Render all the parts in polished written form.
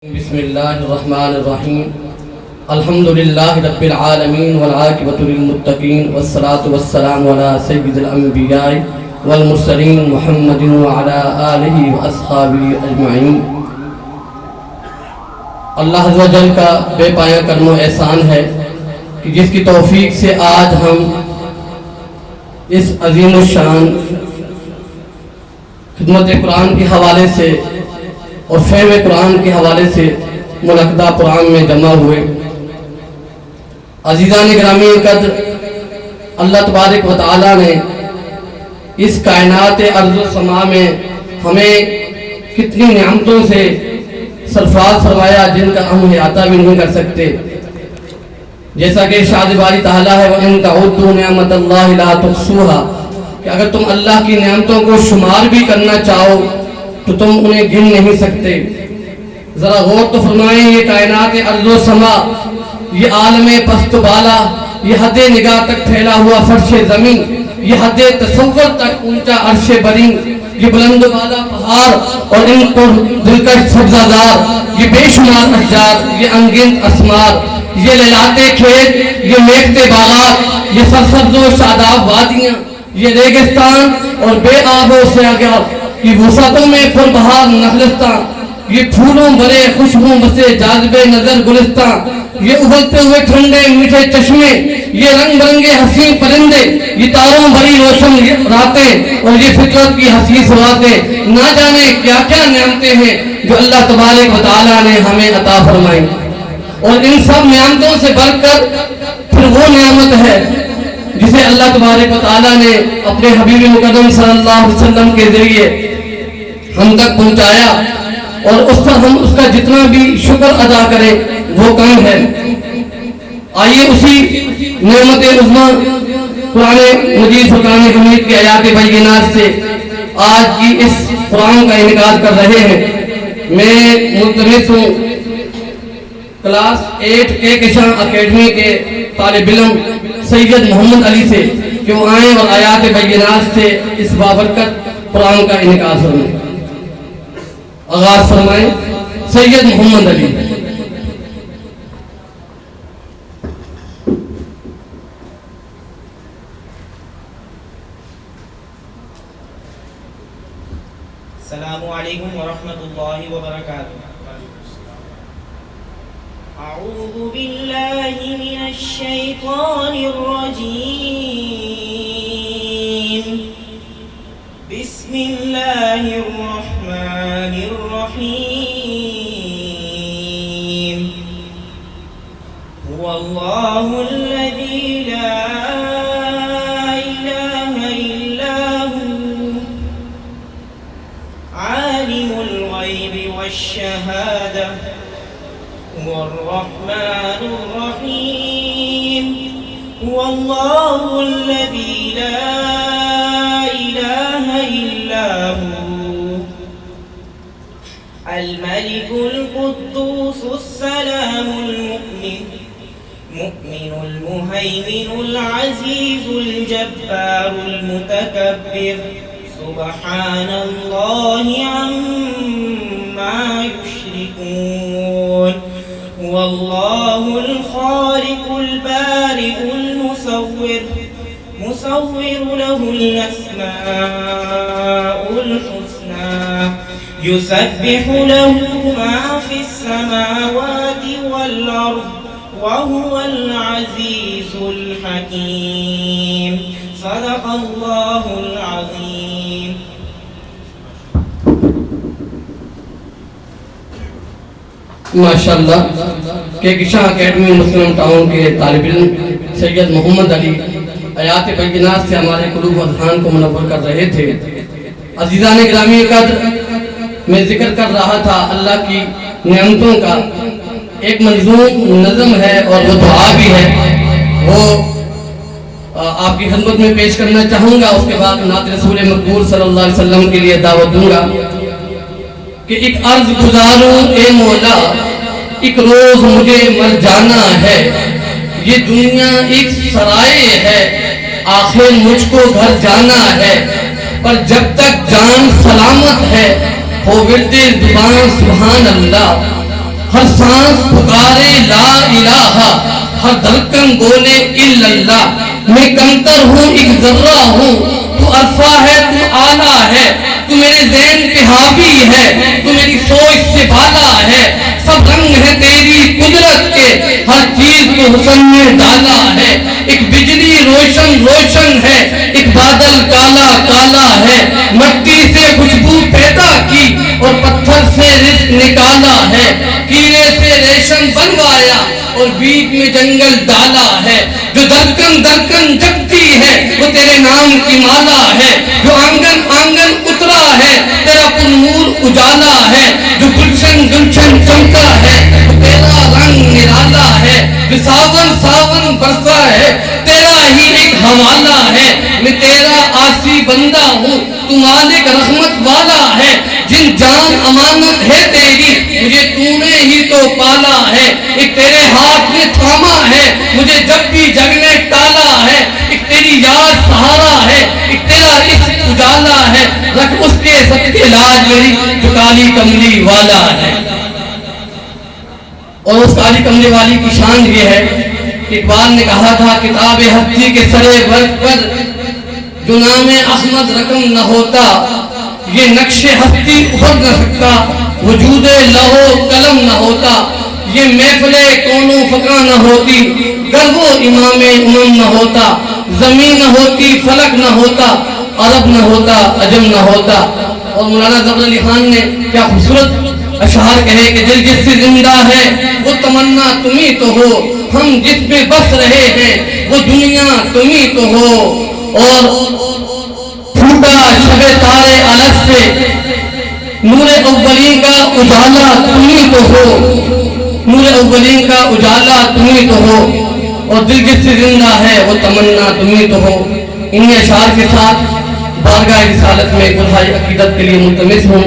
بسم اللہ الرحمن الرحیم الحمد للہ رب العالمین والعاقبۃ للمتقین والصلاة والسلام علی سید الانبیاء والمرسلین محمد وعلی آلہ واصحابہ اجمعین۔ اللہ عز و جل کا بے پایہ کرم و احسان ہے کہ جس کی توفیق سے آج ہم اس عظیم الشان خدمت قرآن کے حوالے سے اور فہم قرآن کے حوالے سے منعقدہ قرآن میں جمع ہوئے۔ عزیزان گرامی قدر، اللہ تبارک و تعالی نے اس کائنات ارض و سما میں ہمیں کتنی نعمتوں سے سرفراز فرمایا جن کا ہم احاطہ بھی نہیں کر سکتے۔ جیسا کہ ارشاد باری تعالیٰ ہے وَإِن تَعُدُّوا نِعْمَتَ اللَّهِ لَا تُحْصُوهَا، کہ اگر تم اللہ کی نعمتوں کو شمار بھی کرنا چاہو تو تم انہیں گن نہیں سکتے۔ ذرا غور تو فرمائیں، یہ کائنات ارض و سما، یہ عالم پست و بالا، یہ حد نگاہ تک پھیلا ہوا فرش زمین، یہ حد تصور تک اونچا عرش برین، یہ بلند و بالا پہاڑ اور ان کو دلکش سبزہ، یہ بے شمار اشجار، یہ انگنت اسمار، یہ لہلاتے کھیت، یہ میختے باغات، یہ سرسبز و شاداب وادیاں، یہ ریگستان اور بے آب و سیاگار، یہ وسعتوں میں پر بہار نخلستان، یہ پھولوں بھرے خوشبوں بسے جاذب نظر گلستان، یہ ابلتے ہوئے ٹھنڈے میٹھے چشمے، یہ رنگ برنگے حسین پرندے، یہ تاروں بھری روشن راتیں اور یہ فطرت کی حسیس راتیں، نہ جانے کیا کیا نعمتیں ہیں جو اللہ تبارک و تعالیٰ نے ہمیں عطا فرمائی۔ اور ان سب نعمتوں سے بڑھ کر پھر وہ نعمت ہے جسے اللہ تبارک و تعالیٰ نے اپنے حبیب مقدم صلی اللہ علیہ وسلم کے ذریعے ہم تک پہنچایا، اور اس پر ہم اس کا جتنا بھی شکر ادا کریں وہ کم ہے۔ آئیے اسی نعمت عظمی قرآن مجید فرقان حمید کی آیات بینات سے آج کی اس قرآن کا انعقاد کر رہے ہیں۔ میں ملتمس ہوں کلاس 8 کے کشان اکیڈمی کے طالب علم سید محمد علی سے کہ وہ آئیں اور آیات بینات سے اس بابرکت قرآن کا انعقاد فرمائیں۔ آغاز فرمائیں سید محمد علی۔ السلام علیکم ورحمۃ اللہ وبرکاتہ۔ اعوذ باللہ من الشیطان الرجیم، بسم اللہ الرحمن الرحیم۔ هو اللہ الذی لا الہ الا هو عالم الغیب والشہادہ هو الرحمن الرحیم۔ هو اللہ الذی لا الہ الا هو الملك القدوس السلام المؤمن المهيمن العزيز الجبار المتكبر سبحان الله عما يشركون۔ هو الله الخالق البارئ المصور له الأسماء الحسنى يسبح له ما في السماوات والأرض وهو العزيز الحكيم۔ صدق الله العظيم۔ ماشاءاللہ کہکشاں اکیڈمی مسلم ٹاؤن کے طالب علم سید محمد علی آیات بینات سے ہمارے قلوب و اذہان کو منور کر رہے تھے۔ عزیزان گرامی قدر، میں ذکر کر رہا تھا اللہ کی نعمتوں کا ایک منظوم نظم ہے اور وہ دعا بھی ہے، وہ آپ کی خدمت میں پیش کرنا چاہوں گا۔ اس کے بعد نعت رسول مقبول صلی اللہ علیہ وسلم کے لیے دعوت دوں گا کہ ایک عرض گزاروں اے مولا، ایک روز مجھے مر جانا ہے، یہ دنیا ایک سرائے ہے، آخر مجھ کو گھر جانا ہے، پر جب تک جان سلامت ہے ہو ورد زبان سبحان اللہ، ہر سانس پکارے لا الہ، ہر دھڑکن بولے الا اللہ۔ میں کمتر ہوں ایک ذرہ ہوں، تو عرفہ ہے تو اعلیٰ ہے، تو میرے ذہن پہ حاوی ہے، تو میری سوچ سے بالا ہے۔ سب رنگ ہے تیری قدرت کے، ہر چیز کو حسن میں ڈالا ہے۔ ایک بجلی روشن روشن ہے، ایک بادل کالا کالا ہے۔ مٹی سے خوشبو پیدا کی اور پتھر سے رزق نکالا ہے۔ کیڑے سے ریشم بنوایا اور بیچ میں جنگل ڈالا ہے۔ جو دھڑکن دھڑکن جگتی ہے وہ تیرے نام کی مالا ہے۔ جو آنگن آنگن اترا ہے تیرا پر نور اجالا ہے۔ جو گلشن گلشن چمکا ہے وہ تیرا رنگ نرالا ہے۔ جو ساون ساون برسا ہے تیرا ہی ایک حوالہ ہے۔ میں تیرا آسی بندہ ہوں، تو مالک رحمت والا ہے۔ جن جان امانت ہے تیری مجھے تو نے ہی تو پالا ہے۔ ایک تیرے ہاتھ میں تھاما ہے مجھے جب بھی جگنے ٹالا ہے۔ ایک تیری یاد سہارا ہے، ایک تیرا عشق اجالا ہے۔ رکھ اس کے صدقے لاج میری جو کالی کملی والا ہے۔ اور اس کالی کملی والی کی شان یہ ہے کہ اقبال نے کہا تھا کتاب ہستی کے سرے ورق پر جو نام احمد رقم نہ ہوتا، یہ نقش ہستی ابھر نہ سکتا، وجود لہو قلم نہ ہوتا، یہ محفل کون و فقہ نہ ہوتی، گر وہ امام امم نہ ہوتا، زمین نہ ہوتی فلک نہ ہوتا، عرب نہ ہوتا عجم نہ ہوتا۔ اور مولانا ظفر علی خان نے کیا خوبصورت اشعار کہے کہ دل جس سے زندہ ہے وہ تمنا تم ہی تو ہو، ہم جس میں بس رہے ہیں وہ دنیا تم ہی تو ہو۔ اور پھوٹا شب تارے الگ سے نور اولین کا اجالا تم ہی تو ہو، نور اولین کا اجالا تم ہی تو ہو، اور دل جس سے زندہ ہے وہ تمنا تم ہی تو ہو۔ انہی اشعار کے ساتھ بارگاہ رسالت میں کلہائے عقیدت کے لیے ملتمس ہوں۔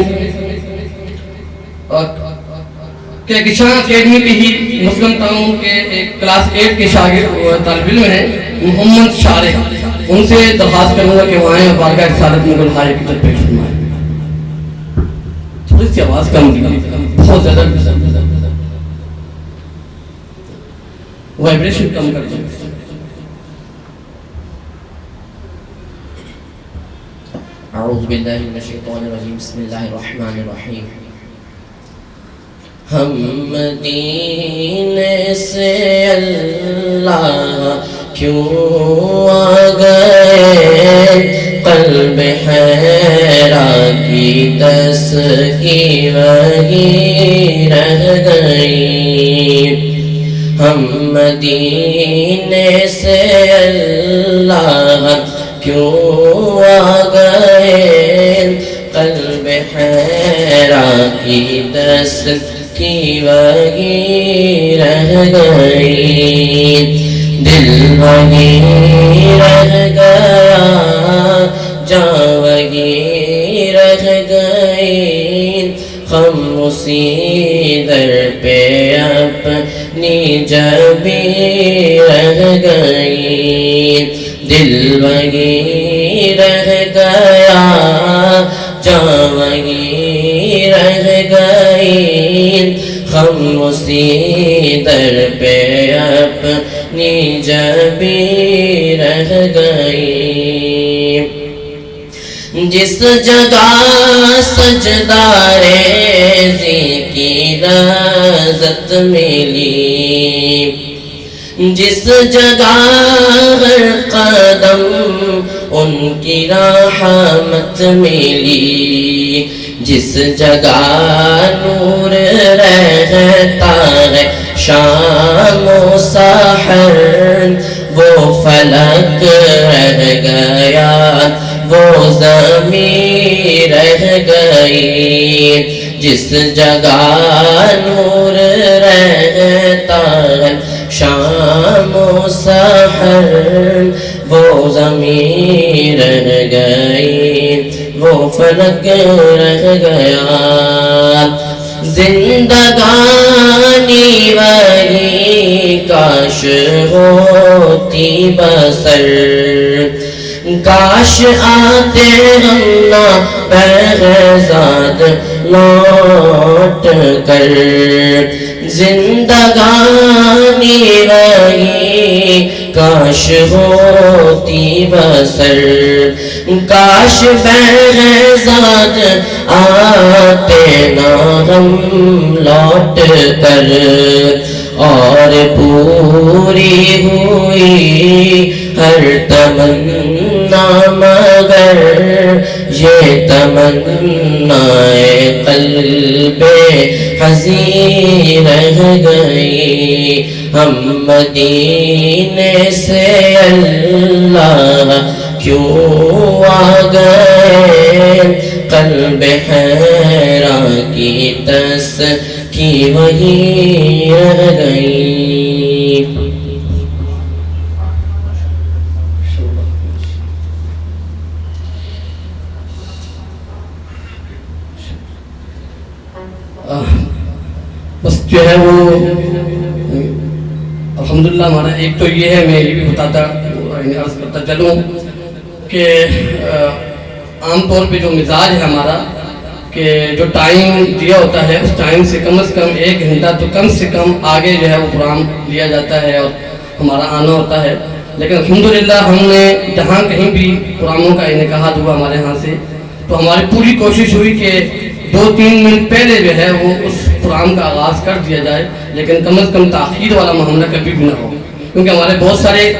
اور کہکشاں اکیڈمی کے ہی مسلم تعاون کے ایک کلاس 8 کے شاگرد طالب علم ہیں محمد شارح، ان سے درخواست کروں گا کہ وہ آئیں اور بارگاہ رسالت میں کلہائے عقیدت پیش فرمائیں۔ تھوڑی سی آواز کم کی، بہت زیادہ وائبریشن کم کر دیں۔ اعوذ باللہ من الشیطان الرجیم، بسم اللہ الرحمن الرحیم۔ ہم مدینے سے اللہ کیوں آ گئے، قلب حیرہ کی تسکی وہی رہ گئی۔ ہم مدینے سے اللہ کیوں آ گئے، قلب حیرہ کی تسکی وہی رہ گئی۔ دل وہی رہ گیا، جاں وہی رہ گئی، ہم اسی در پہ اپنی جبی رہ گئی۔ دل وہی رہ گیا، جاں وہی رہ گئی، ہم اسی در پہ اپنی جبی رہ گئی۔ جس جگہ سجدہ ریزی کی لذت ملی، جس جگہ ہر قدم ان کی رحمت ملی، جس جگہ نور رہتا ہے شام و سحر، وہ فلک رہ گیا، وہ زمین رہ گئی۔ جس جگہ نور رہتا ہے شام و سحر، وہ زمین رہ گئی، وہ فلک رہ گیا۔ زندگانی وہی کاش ہوتی بسر، کاش آتے ہم نہ بہزاد لوٹ کر، زندگانی رہی کاش ہوتی بسر کاش بہزاد آتے نہ ہم لوٹ کر اور پوری ہوئی ہر تمنا مگر یہ تمنا قلب حزین رہ گئی ہم مدینے سے اللہ کیوں آ گئے قلب حیران کی کی وہی رہ گئی بس جو ہے وہ الحمدللہ ہمارا ایک تو یہ ہے میں یہ بھی بتاتا عرض کرتا چلوں کہ عام طور پہ جو مزاج ہے ہمارا کہ جو ٹائم دیا ہوتا ہے اس ٹائم سے کم از کم 1 گھنٹہ تو کم سے کم آگے جو ہے وہ پروگرام لیا جاتا ہے اور ہمارا آنا ہوتا ہے لیکن الحمدللہ ہم نے جہاں کہیں بھی پروگراموں کا انعقاد ہوا ہمارے ہاں سے تو ہماری پوری کوشش ہوئی کہ 2-3 منٹ پہلے جو ہے وہ اس پروگرام کا آغاز کر دیا جائے لیکن کم از کم تاخیر والا معاملہ کبھی بھی نہ ہو کیونکہ ہمارے بہت سارے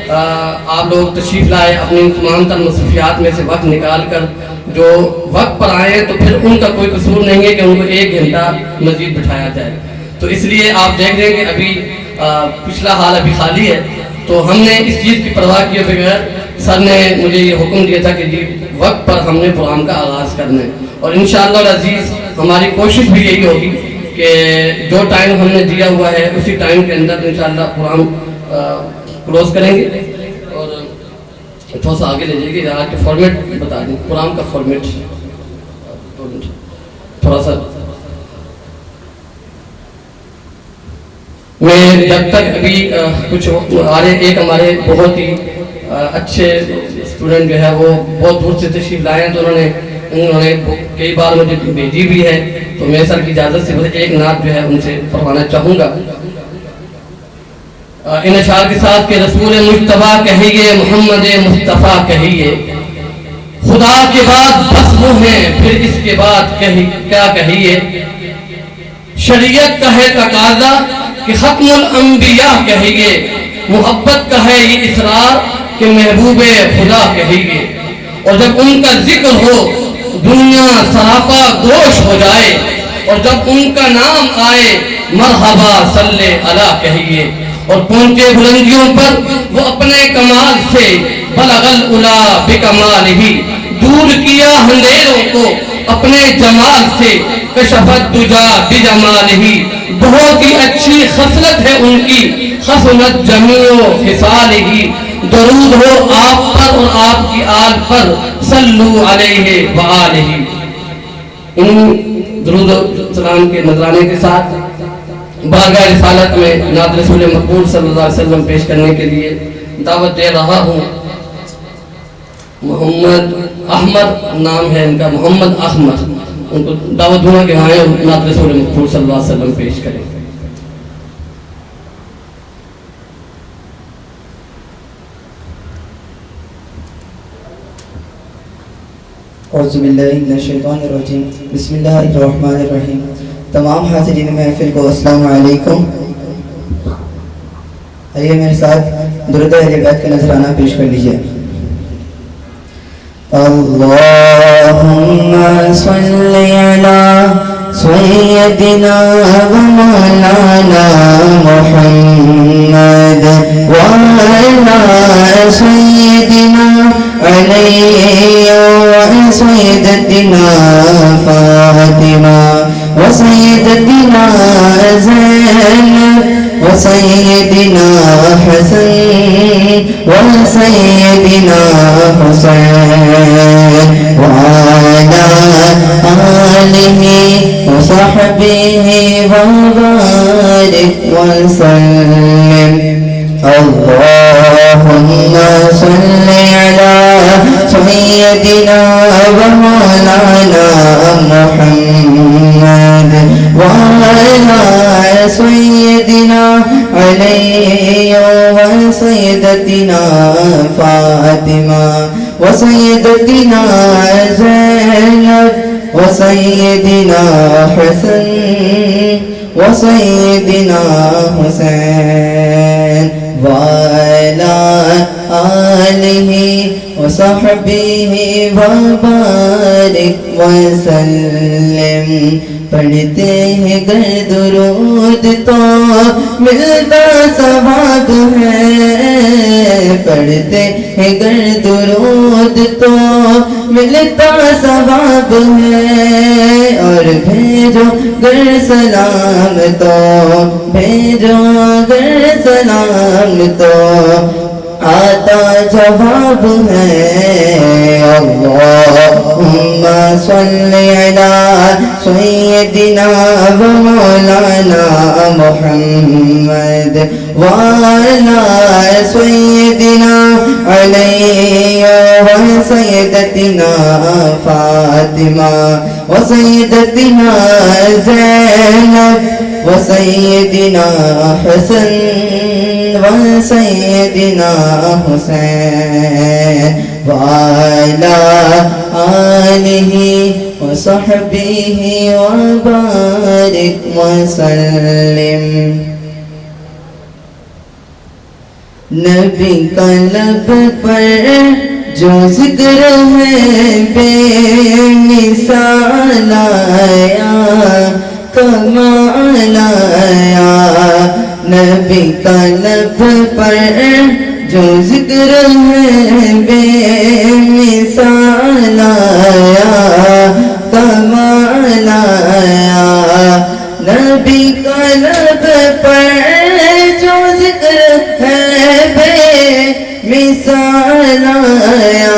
آپ لوگ تشریف لائے اپنی تمام تر مصروفیات میں سے وقت نکال کر جو وقت پر آئے ہیں تو پھر ان کا کوئی قصور نہیں ہے کہ ان کو 1 گھنٹہ مزید بٹھایا جائے تو اس لیے آپ دیکھ رہے ہیں کہ ابھی پچھلا حال ابھی خالی ہے تو ہم نے اس چیز کی پرواہ کیے بغیر سر نے مجھے یہ حکم دیا تھا کہ جی وقت پر ہم نے پروگرام کا آغاز کرنا ہے اور انشاءاللہ العزیز ہماری کوشش بھی یہی ہوگی کہ جو ٹائم ہم نے دیا ہوا ہے اسی ٹائم کے اندر انشاءاللہ پروگرام کلوز کریں گے اور تھوڑا سا آگے لے جائے گی آج کے فارمیٹ بتا دیں پروگرام کا فارمیٹ تھوڑا سا میں جب تک ابھی کچھ ایک ہمارے بہت ہی اچھے اسٹوڈنٹ جو ہے وہ بہت دور سے تشریف لائے ہیں تو انہوں نے کئی بار مجھے بھیجی بھی ہے تو میں سر کی اجازت سے ایک نعت جو ہے ان سے پڑھوانا چاہوں گا ان اشعار کے ساتھ کہ رسول مجتبیٰ کہیے محمد مصطفیٰ کہیے خدا کے بعد بس وہ ہیں پھر اس کے بعد کیا کہیے شریعت کا ہے تقاضا کہ ختم الانبیاء کہیے محبت کا ہے یہ اصرار کہ محبوب خدا کہیے اور جب ان کا ذکر ہو دنیا سراپا گوش ہو جائے اور جب ان کا نام آئے مرحبا صلی اللہ کہیے اور پہنچے بلندیوں پر وہ اپنے کمال سے بلغ العلا بکمالہ دور کیا اندھیروں کو اپنے جمال سے کشفت دجا بجمالہ بہت ہی اچھی خصلت ہے ان کی حسنت جمیع خصالہ درود ہو آپ پر اور آپ کی آل پر صلو علیہ وآلہ ان درود و سلام کے نذرانے کے ساتھ بارگاہ رسالت میں نعت رسول مقبول صلی اللہ علیہ وسلم پیش کرنے کے لیے دعوت دے رہا ہوں محمد احمد نام ہے ان کا محمد احمد ان کو دعوت دوں کہ آئیں نعت رسول مقبول صلی اللہ علیہ وسلم پیش کریں اعوذ باللہ من الشیطان الرجیم بسم اللہ الرحمن الرحیم تمام حاضرین محفل کو السلام علیکم آئیے میرے ساتھ درود اہل بیت کا نذرانہ پیش کر لیجئے اللہم صلی علی سیدنا و مولانا محمد وعلی سیدنا علی و سیدتنا فاطمہ وسیدتنا زینب وسیدنا حسن وسیدنا حسین وعلى آلہ وصحبہ وبارک وسلم اللهم صل على سيدنا ومولانا محمد وعلى سيدنا علي وسيدتنا فاطمة وسيدتنا زينب وسيدنا حسن وسيدنا حسين وعلى آله وصحبه وبارك وسلم. پڑھتے ہیں گر درود تو ملتا ثواب ہے، پڑھتے ہیں گر درود تو ملتا ثواب ہے، اور بھیجو گر سلام تو بھیجو گر سلام تو آتا جواب ہے. اللہم صل علی سیدنا و مولانا محمد وعلی سیدنا علی و سیدتنا فاطمہ و سیدتنا زینب و سیدنا حسن وسيدنا حسين وعلى آله وصحبه وبارك وسلم. نبی کا لب پر جو ذکر ہے بے مثال آیا کمال آیا. نبی کا لب پر جو ذکر ہے بے مثال آیا کمال آیا. نبی کا لب پر جو ذکر ہے بے مثال آیا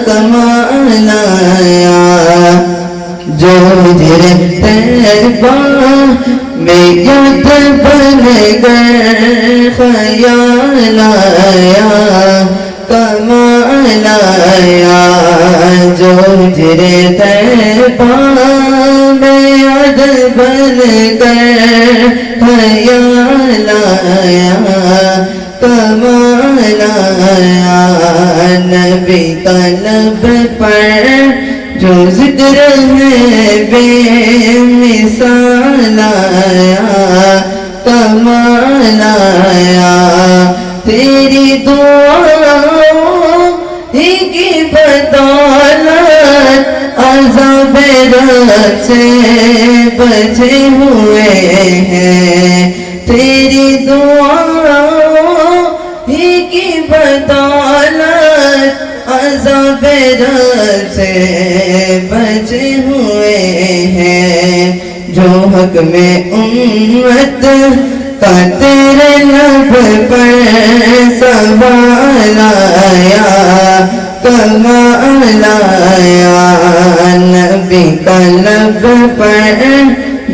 کمال آیا. جو ہجر طیبہ میں یاد بن کر خیال آیا کمال آیا. جو ہجر طیبہ میں یاد بن کر خیال آیا کمال آیا. نبی کا لب پر جو ذکر ہے بے مثال آیا کمال آیا. تیری دعاؤں ہی کی بدولت عذاب رب سے بچے ہوئے ہیں. تیری دعاؤں ہی کی بدولت عذاب رب سے بچے ہوئے ہیں. جو حق میں امت کا تیرے لب پر سوال آیا کمال آیا. نبی کا لب پر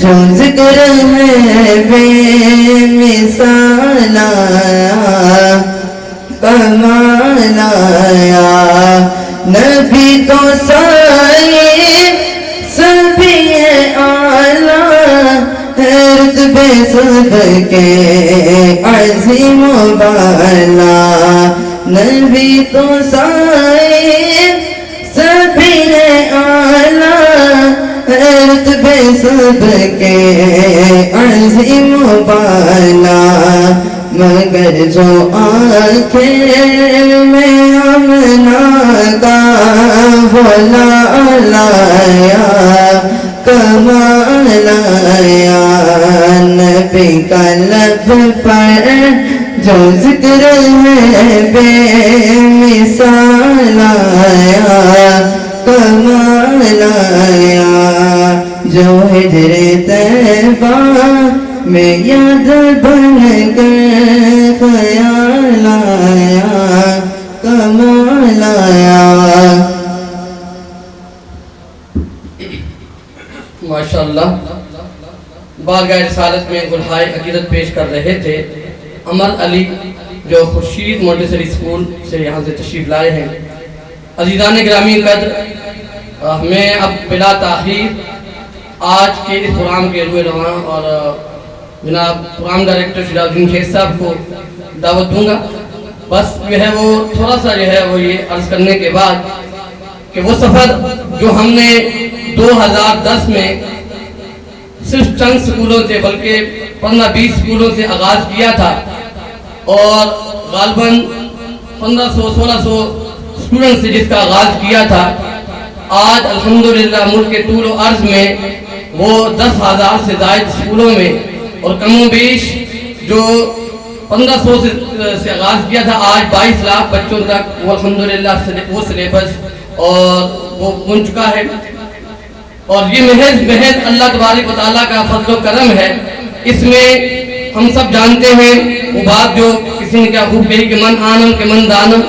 جو ذکر ہے بے مثال آیا کمال آیا. نبی تو سائے سبھی اعلیٰ رتبے سب کے عظیم و بالا. نبی تو سائے سبھی اعلیٰ رتبے سب کے عظیم و بالا. مگر جو آنکھیں میں آمنہ کا وہ لال آیا کمال آیا. نبی کا لب پر جو ذکر ہے بے مثال آیا کمال آیا. جو ہجر طیبہ میں یاد بن کر خیال آیا کمال آیا. ماشاءاللہ بارگاہ رسالت میں گلہائے عقیدت پیش کر رہے تھے. امر علی جو خورشید مونٹیسری اسکول سے یہاں سے تشریف لائے ہیں۔ عزیزان گرامی قدر، میں اب بلا تاخیر آج کے اس پروگرام کے روئے رواں اور جناب پروگرام ڈائریکٹر شجاع الدین شیخ صاحب کو دعوت دوں گا۔ بس جو ہے وہ تھوڑا سا جو ہے وہ یہ عرض کرنے کے بعد کہ وہ سفر جو ہم نے 2010 میں صرف چند سکولوں سے بلکہ 15-20 سکولوں سے آغاز کیا تھا اور غالباً 1500-1600 اسٹوڈنٹ سے جس کا آغاز کیا تھا، آج الحمدللہ ملک کے طول و عرض میں وہ 10,000 سے زائد اسکولوں میں اور کم و بیش جو 1500 سے آغاز کیا تھا، آج 22 لاکھ بچوں تک وہ الحمدللہ وہ سلیبس اور وہ پہنچ چکا ہے۔ اور یہ محض اللہ تبارک و تعالیٰ کا فضل و کرم ہے۔ اس میں ہم سب جانتے ہیں وہ بات جو کسی نے کیا خوب کہی کہ من آنم کہ من دانم،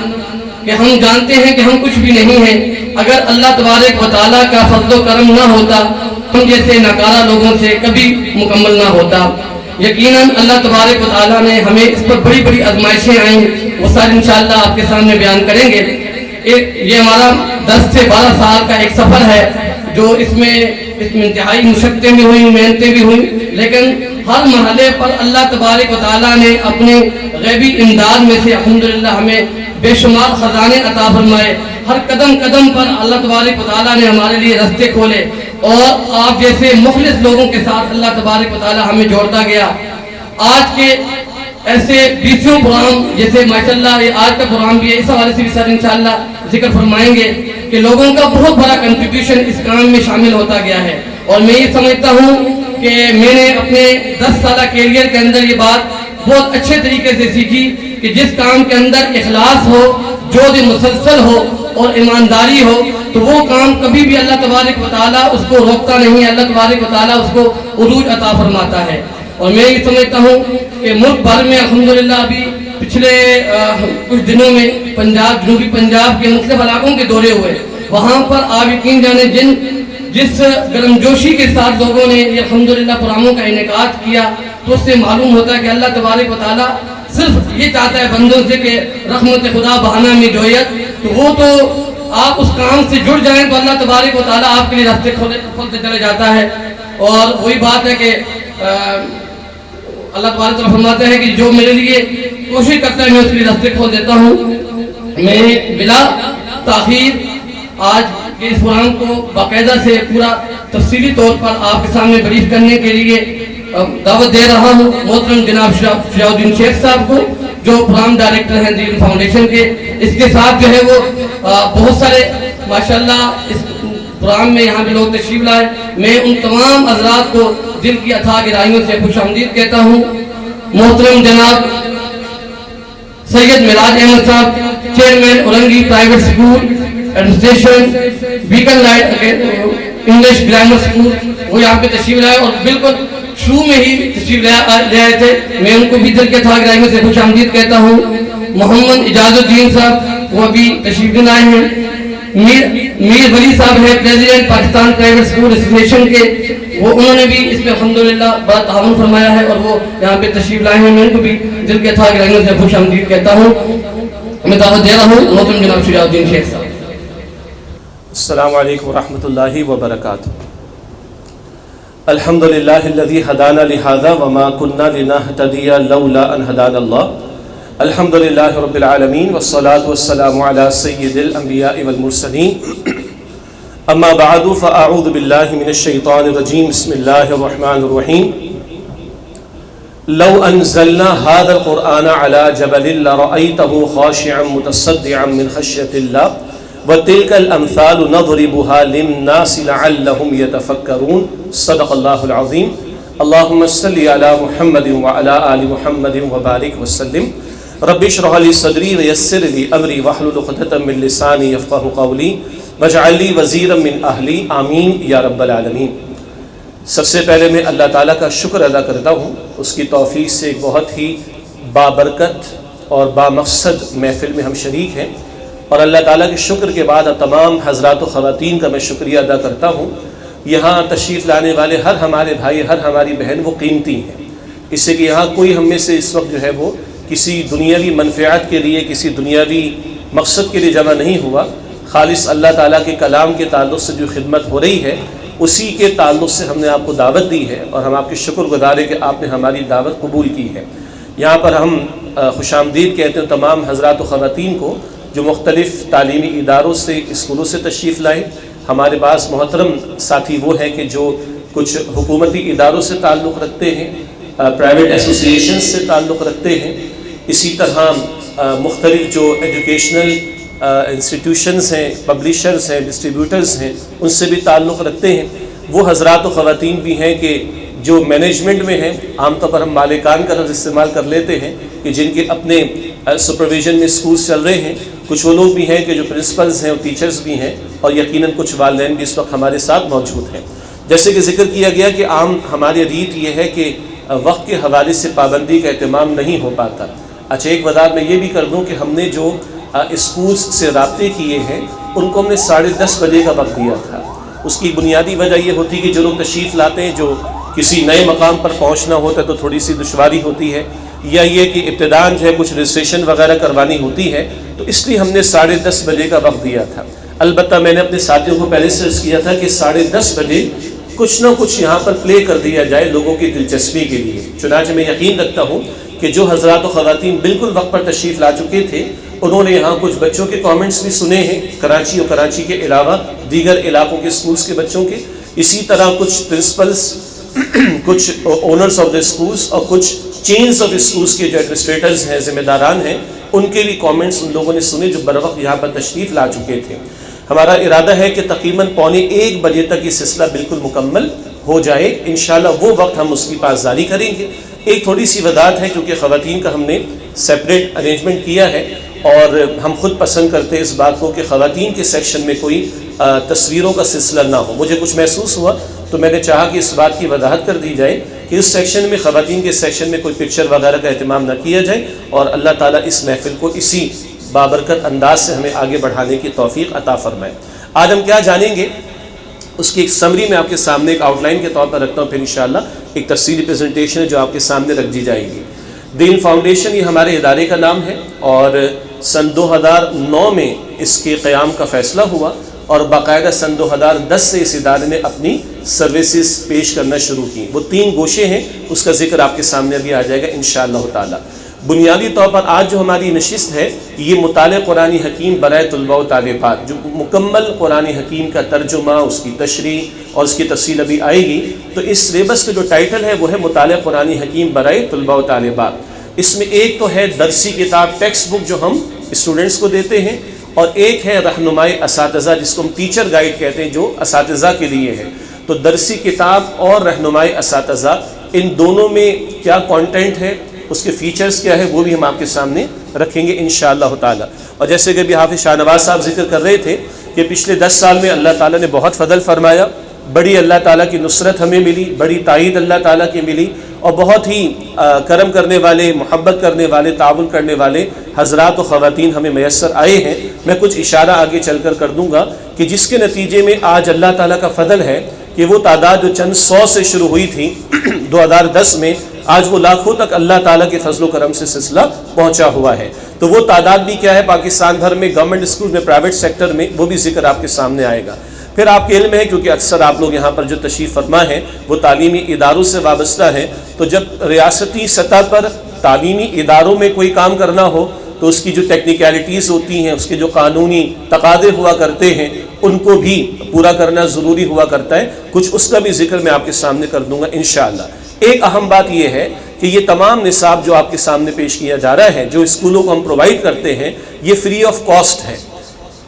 کہ ہم جانتے ہیں کہ ہم کچھ بھی نہیں ہیں۔ اگر اللہ تبارک و تعالیٰ کا فضل و کرم نہ ہوتا، ہم جیسے ناکارہ لوگوں سے کبھی مکمل نہ ہوتا۔ یقیناً اللہ تبارک و تعالیٰ نے ہمیں اس پر بڑی بڑی آزمائشیں آئیں، وہ سارے انشاءاللہ آپ کے سامنے بیان کریں گے۔ یہ ہمارا 10 سے 12 سال کا ایک سفر ہے جو اس میں انتہائی مشقتیں بھی ہوئیں، محنتیں بھی ہوئیں، لیکن ہر مرحلے پر اللہ تبارک و تعالیٰ نے اپنے غیبی امداد میں سے الحمدللہ ہمیں بے شمار خزانے عطا فرمائے۔ ہر قدم قدم پر اللہ تبارک و تعالیٰ نے ہمارے لیے راستے کھولے اور آپ جیسے مخلص لوگوں کے ساتھ اللہ تبارک و تعالیٰ ہمیں جوڑتا گیا۔ آج کے ایسے 20 پروگرام جیسے ماشاءاللہ یہ آج کا پروگرام بھی ہے، اس حوالے سے بھی سر انشاءاللہ ذکر فرمائیں گے کہ لوگوں کا بہت بڑا کنٹریبیوشن اس کام میں شامل ہوتا گیا ہے۔ اور میں یہ سمجھتا ہوں کہ میں نے اپنے 10 سالہ کیریئر کے اندر یہ بات بہت اچھے طریقے سے سیکھی کہ جس کام کے اندر اخلاص ہو، جود مسلسل ہو اور ایمانداری ہو تو وہ کام کبھی بھی اللہ تبارک و تعالیٰ اس کو روکتا نہیں، اللہ تبارک و تعالیٰ اس کو عروج عطا فرماتا ہے۔ اور میں یہ سمجھتا ہوں کہ ملک بھر میں الحمدللہ ابھی پچھلے کچھ دنوں میں پنجاب، جنوبی پنجاب کے مختلف علاقوں کے دورے ہوئے، وہاں پر آپ یقین جانے جس گرمجوشی کے ساتھ لوگوں نے یہ الحمدللہ پروگراموں کا انعقاد کیا تو اس سے معلوم ہوتا ہے کہ اللہ تبارک و تعالیٰ صرف یہ چاہتا ہے بندوں سے کہ رحمت خدا بہانہ میں جویت، تو وہ تو آپ اس کام سے جڑ جائیں تو اللہ تبارک و تعالیٰ آپ کے لیے راستے کھولتے چلے جاتا ہے۔ اور وہی بات ہے کہ اللہ تبارک تعالیٰ فرماتا ہے کہ جو میرے لیے کوشش کرتا ہے میں اس کے لیے راستے کھول دیتا ہوں۔ میں بلا تاخیر آج کے اس پروگرام کو باقاعدہ سے پورا تفصیلی طور پر آپ کے سامنے بریف کرنے کے لیے دعوت دے رہا ہوں محترم جناب شجاع الدین شیخ صاحب کو جو پروگرام ڈائریکٹر ہیں دین فاؤنڈیشن کے۔ اس کے ساتھ جو ہے وہ بہت سارے ماشاءاللہ اس پروگرام میں یہاں بھی لوگ تشریف لائے۔ میں ان تمام حضرات کو دل کی اتھا گہرائیوں سے خوش آمدید کہتا ہوں۔ محترم جناب سید معراج احمد صاحب، chairman Orangi private school administration, beacon light English grammar school, وہ یہاں پہ تشریف لائے اور بالکل شروع میں ہی تشریف لے آئے تھے۔ میں ان کو بھی دل کے اتھا گہرائیوں سے خوش آمدید کہتا ہوں۔ محمد اجاز الدین صاحب وہ بھی تشریف لائے ہیں۔ میر ولی صاحب ہے president Pakistan private school association کے، وہ انہوں نے بھی اس میں الحمدللہ بڑا تعاون فرمایا ہے اور وہ یہاں پہ تشریف لائے ہیں۔ میں ان کو بھی دل کے اتھا گہرائیوں سے خوش آمدید کہتا ہوں۔ میں دعوت دے رہا ہوں محترم جناب شجاع الدین شیخ صاحب۔ السلام علیکم ورحمۃ اللہ وبرکاتہ۔ الحمد للہ الذی ہدانا لہذا وما كنا لنہتدی لولا ان ہدانا اللہ۔ الحمد للہ رب العالمین والصلاة والسلام علی سید الانبیاء والمرسلین، اما بعد فاعوذ باللہ من الشیطان الرجیم، بسم اللہ الرحمن الرحیم۔ لو انزلنا هذا القرآن على جبل لرأيته خاشعا متصدعا من خشية الله وتلك الامثال نضربها للناس لعلهم يتفكرون، صدق اللہ العظیم۔ اللهم صل علی محمد وعلى آل محمد وبارک وسلم۔ رب اشرح لي صدری ويسر لي امری واحلل عقدۃ من لسانی یفقهوا قولی واجعل لي وزیرا من اہلی، آمین یا رب العالمین۔ سب سے پہلے میں اللہ تعالیٰ کا شکر ادا کرتا ہوں، اس کی توفیق سے ایک بہت ہی بابرکت اور بامقصد محفل میں ہم شریک ہیں، اور اللہ تعالیٰ کے شکر کے بعد تمام حضرات و خواتین کا میں شکریہ ادا کرتا ہوں۔ یہاں تشریف لانے والے ہر ہمارے بھائی، ہر ہماری بہن وہ قیمتی ہیں، اس سے کہ یہاں کوئی ہم میں سے اس وقت جو ہے وہ کسی دنیاوی منفعت کے لیے، کسی دنیاوی مقصد کے لیے جمع نہیں ہوا، خالص اللہ تعالیٰ کے کلام کے تعلق سے جو خدمت ہو رہی ہے اسی کے تعلق سے ہم نے آپ کو دعوت دی ہے، اور ہم آپ کے شکر گزار ہیں کہ آپ نے ہماری دعوت قبول کی ہے۔ یہاں پر ہم خوش آمدید کہتے ہیں تمام حضرات و خواتین کو جو مختلف تعلیمی اداروں سے، اسکولوں سے تشریف لائے۔ ہمارے پاس محترم ساتھی وہ ہیں کہ جو کچھ حکومتی اداروں سے تعلق رکھتے ہیں، پرائیویٹ ایسوسیشن سے تعلق رکھتے ہیں، اسی طرح مختلف جو ایجوکیشنل انسٹیٹیوشنز ہیں، پبلیشرز ہیں، ڈسٹریبیوٹرز ہیں، ان سے بھی تعلق رکھتے ہیں۔ وہ حضرات و خواتین بھی ہیں کہ جو مینجمنٹ میں ہیں، عام طور پر ہم مالکان کا لفظ استعمال کر لیتے ہیں کہ جن کے اپنے سپرویژن میں اسکولز چل رہے ہیں، کچھ وہ لوگ بھی ہیں کہ جو پرنسپلز ہیں اور ٹیچرز بھی ہیں، اور یقیناً کچھ والدین بھی اس وقت ہمارے ساتھ موجود ہیں۔ جیسے کہ ذکر کیا گیا کہ عام ہماری ریت یہ ہے کہ وقت کے حوالے سے پابندی کا اہتمام نہیں ہو پاتا۔ اچھا، ایک وضاحت میں یہ بھی کر دوں کہ ہم نے جو اسکولز سے رابطے کیے ہیں ان کو ہم نے 10:30 بجے کا وقت دیا تھا۔ اس کی بنیادی وجہ یہ ہوتی کہ جو لوگ تشریف لاتے ہیں، جو کسی نئے مقام پر پہنچنا ہوتا ہے تو تھوڑی سی دشواری ہوتی ہے، یا یہ کہ ابتداءً جو ہے کچھ رجسٹریشن وغیرہ کروانی ہوتی ہے، تو اس لیے ہم نے 10:30 بجے کا وقت دیا تھا۔ البتہ میں نے اپنے ساتھیوں کو پہلے سے عرض کیا تھا کہ 10:30 بجے کچھ نہ کچھ یہاں پر پلے کر دیا جائے لوگوں کی دلچسپی کے لیے۔ چنانچہ میں یقین رکھتا ہوں کہ جو حضرات و خواتین بالکل وقت پر تشریف لا چکے تھے، انہوں نے یہاں کچھ بچوں کے کامنٹس بھی سنے ہیں، کراچی اور کراچی کے علاوہ دیگر علاقوں کے اسکولز کے بچوں کے، اسی طرح کچھ پرنسپلز، کچھ اونرز آف دا اسکولز اور کچھ چینز آف اسکولز کے جو ایڈمنسٹریٹرز ہیں، ذمہ داران ہیں، ان کے بھی کامنٹس ان لوگوں نے سنے جو بروقت یہاں پر تشریف لا چکے تھے۔ ہمارا ارادہ ہے کہ تقریباً 12:45 بجے تک یہ سلسلہ بالکل مکمل ہو جائے۔ انشاءاللہ وہ وقت ہم اس کی پاسداری کریں گے۔ ایک تھوڑی سی وضاحت ہے، کیونکہ خواتین کا ہم نے سیپریٹ ارینجمنٹ کیا ہے، اور ہم خود پسند کرتے ہیں اس بات کو کہ خواتین کے سیکشن میں کوئی تصویروں کا سلسلہ نہ ہو۔ مجھے کچھ محسوس ہوا تو میں نے چاہا کہ اس بات کی وضاحت کر دی جائے کہ اس سیکشن میں، خواتین کے سیکشن میں کوئی پکچر وغیرہ کا اہتمام نہ کیا جائے، اور اللہ تعالیٰ اس محفل کو اسی بابرکت انداز سے ہمیں آگے بڑھانے کی توفیق عطا فرمائے۔ آج ہم کیا جانیں گے اس کی ایک سمری میں آپ کے سامنے ایک آؤٹ لائن کے طور پر رکھتا ہوں، پھر انشاءاللہ ایک تفصیلی پریزنٹیشن ہے جو آپ کے سامنے رکھ دی جائے گی۔ دین فاؤنڈیشن یہ ہمارے ادارے کا نام ہے، اور سن 2009 میں اس کے قیام کا فیصلہ ہوا، اور باقاعدہ سن 2010 سے اس ادارے نے اپنی سروسز پیش کرنا شروع کی۔ وہ 3 گوشے ہیں، اس کا ذکر آپ کے سامنے بھی آ جائے گا انشاءاللہ تعالی۔ بنیادی طور پر آج جو ہماری نشست ہے یہ مطالعہ قرآن حکیم برائے طلباء و طالبات، جو مکمل قرآن حکیم کا ترجمہ، اس کی تشریح اور اس کی تفصیل ابھی آئے گی۔ تو اس سلیبس کا جو ٹائٹل ہے وہ ہے مطالعہ قرآن حکیم برائے طلباء و طالبات۔ اس میں ایک تو ہے درسی کتاب، ٹیکسٹ بک جو ہم اسٹوڈنٹس کو دیتے ہیں، اور ایک ہے رہنمائی اساتذہ جس کو ہم ٹیچر گائیڈ کہتے ہیں، جو اساتذہ کے لیے ہے۔ تو درسی کتاب اور رہنمائی اساتذہ، ان دونوں میں کیا کانٹینٹ ہے، اس کے فیچرز کیا ہے، وہ بھی ہم آپ کے سامنے رکھیں گے انشاءاللہ تعالی۔ اور جیسے کہ ابھی حافظ شاہ نواز صاحب ذکر کر رہے تھے کہ پچھلے 10 سال میں اللہ تعالیٰ نے بہت فضل فرمایا، بڑی اللہ تعالیٰ کی نصرت ہمیں ملی، بڑی تائید اللہ تعالیٰ کی ملی، اور بہت ہی کرم کرنے والے، محبت کرنے والے، تعاون کرنے والے حضرات و خواتین ہمیں میسر آئے ہیں۔ میں کچھ اشارہ آگے چل کر دوں گا کہ جس کے نتیجے میں آج اللہ تعالیٰ کا فضل ہے کہ وہ تعداد جو چند 100 سے شروع ہوئی تھی 2010 میں، آج وہ لاکھوں تک اللہ تعالیٰ کے فضل و کرم سے سلسلہ پہنچا ہوا ہے۔ تو وہ تعداد بھی کیا ہے پاکستان بھر میں، گورنمنٹ اسکول میں، پرائیویٹ سیکٹر میں، وہ بھی ذکر آپ کے سامنے آئے گا۔ پھر آپ کے علم ہے، کیونکہ اکثر آپ لوگ یہاں پر جو تشریف فرما ہیں وہ تعلیمی اداروں سے وابستہ ہیں، تو جب ریاستی سطح پر تعلیمی اداروں میں کوئی کام کرنا ہو تو اس کی جو ٹیکنیکلٹیز ہوتی ہیں، اس کے جو قانونی تقاضے ہوا کرتے ہیں، ان کو بھی پورا کرنا ضروری ہوا کرتا ہے۔ کچھ اس کا بھی ذکر میں آپ کے سامنے کر دوں گا انشاءاللہ۔ ایک اہم بات یہ ہے کہ یہ تمام نصاب جو آپ کے سامنے پیش کیا جا رہا ہے، جو اسکولوں کو ہم پرووائڈ کرتے ہیں، یہ فری آف کاسٹ ہے،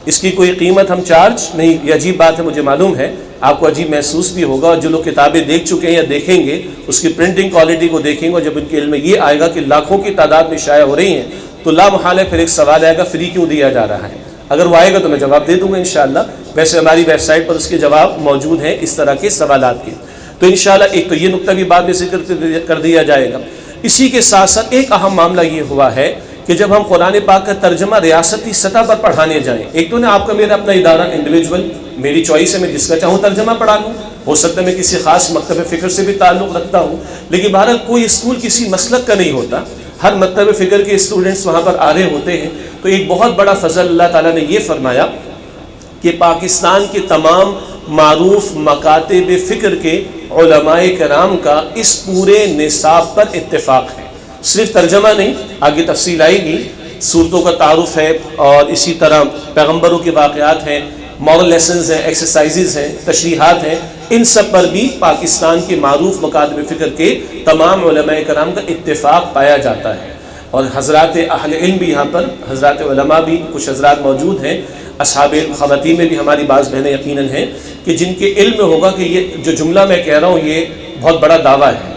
اس کی کوئی قیمت ہم چارج نہیں۔ یہ عجیب بات ہے، مجھے معلوم ہے آپ کو عجیب محسوس بھی ہوگا، اور جو لوگ کتابیں دیکھ چکے ہیں یا دیکھیں گے اس کی پرنٹنگ کوالٹی کو دیکھیں گے، اور جب ان کے علم میں یہ آئے گا کہ لاکھوں کی تعداد میں شائع ہو رہی ہیں، تو لا محال ہے پھر ایک سوال آئے گا فری کیوں دیا جا رہا ہے۔ اگر وہ آئے گا تو میں جواب دے دوں گا انشاءاللہ، ویسے ہماری ویب سائٹ پر اس کے جواب موجود ہیں اس طرح کے سوالات کے۔ تو انشاءاللہ ایک تو یہ نقطہ بھی بعد میں ذکر کر دیا جائے گا۔ اسی کے ساتھ ساتھ ایک اہم معاملہ یہ ہوا ہے کہ جب ہم قرآن پاک کا ترجمہ ریاستی سطح پر پڑھانے جائیں، ایک تو آپ کا میرا اپنا ادارہ انڈیویجول، میری چوائس ہے، میں جس کا چاہوں ترجمہ پڑھا لوں، ہو سکتا ہے میں کسی خاص مکتب فکر سے بھی تعلق رکھتا ہوں، لیکن بہرحال کوئی اسکول کسی مسلک کا نہیں ہوتا، ہر مکتب فکر کے اسٹوڈنٹس وہاں پر آ رہے ہوتے ہیں، تو ایک بہت بڑا فضل اللہ تعالیٰ نے یہ فرمایا کہ پاکستان کے تمام معروف مکاتب فکر کے علماء کرام کا اس پورے نصاب پر اتفاق ہے. صرف ترجمہ نہیں، آگے تفصیل آئے گی، صورتوں کا تعارف ہے، اور اسی طرح پیغمبروں کے واقعات ہیں، مورل لیسنز ہیں، ایکسرسائزز ہیں، تشریحات ہیں، ان سب پر بھی پاکستان کے معروف مکاتب فکر کے تمام علماء کرام کا اتفاق پایا جاتا ہے. اور حضرات اہل علم بھی یہاں پر، حضرات علماء بھی کچھ حضرات موجود ہیں، اصحاب خواتین میں بھی ہماری بعض بہنیں یقیناً ہیں کہ جن کے علم میں ہوگا کہ یہ جو جملہ میں کہہ رہا ہوں یہ بہت بڑا دعویٰ ہے.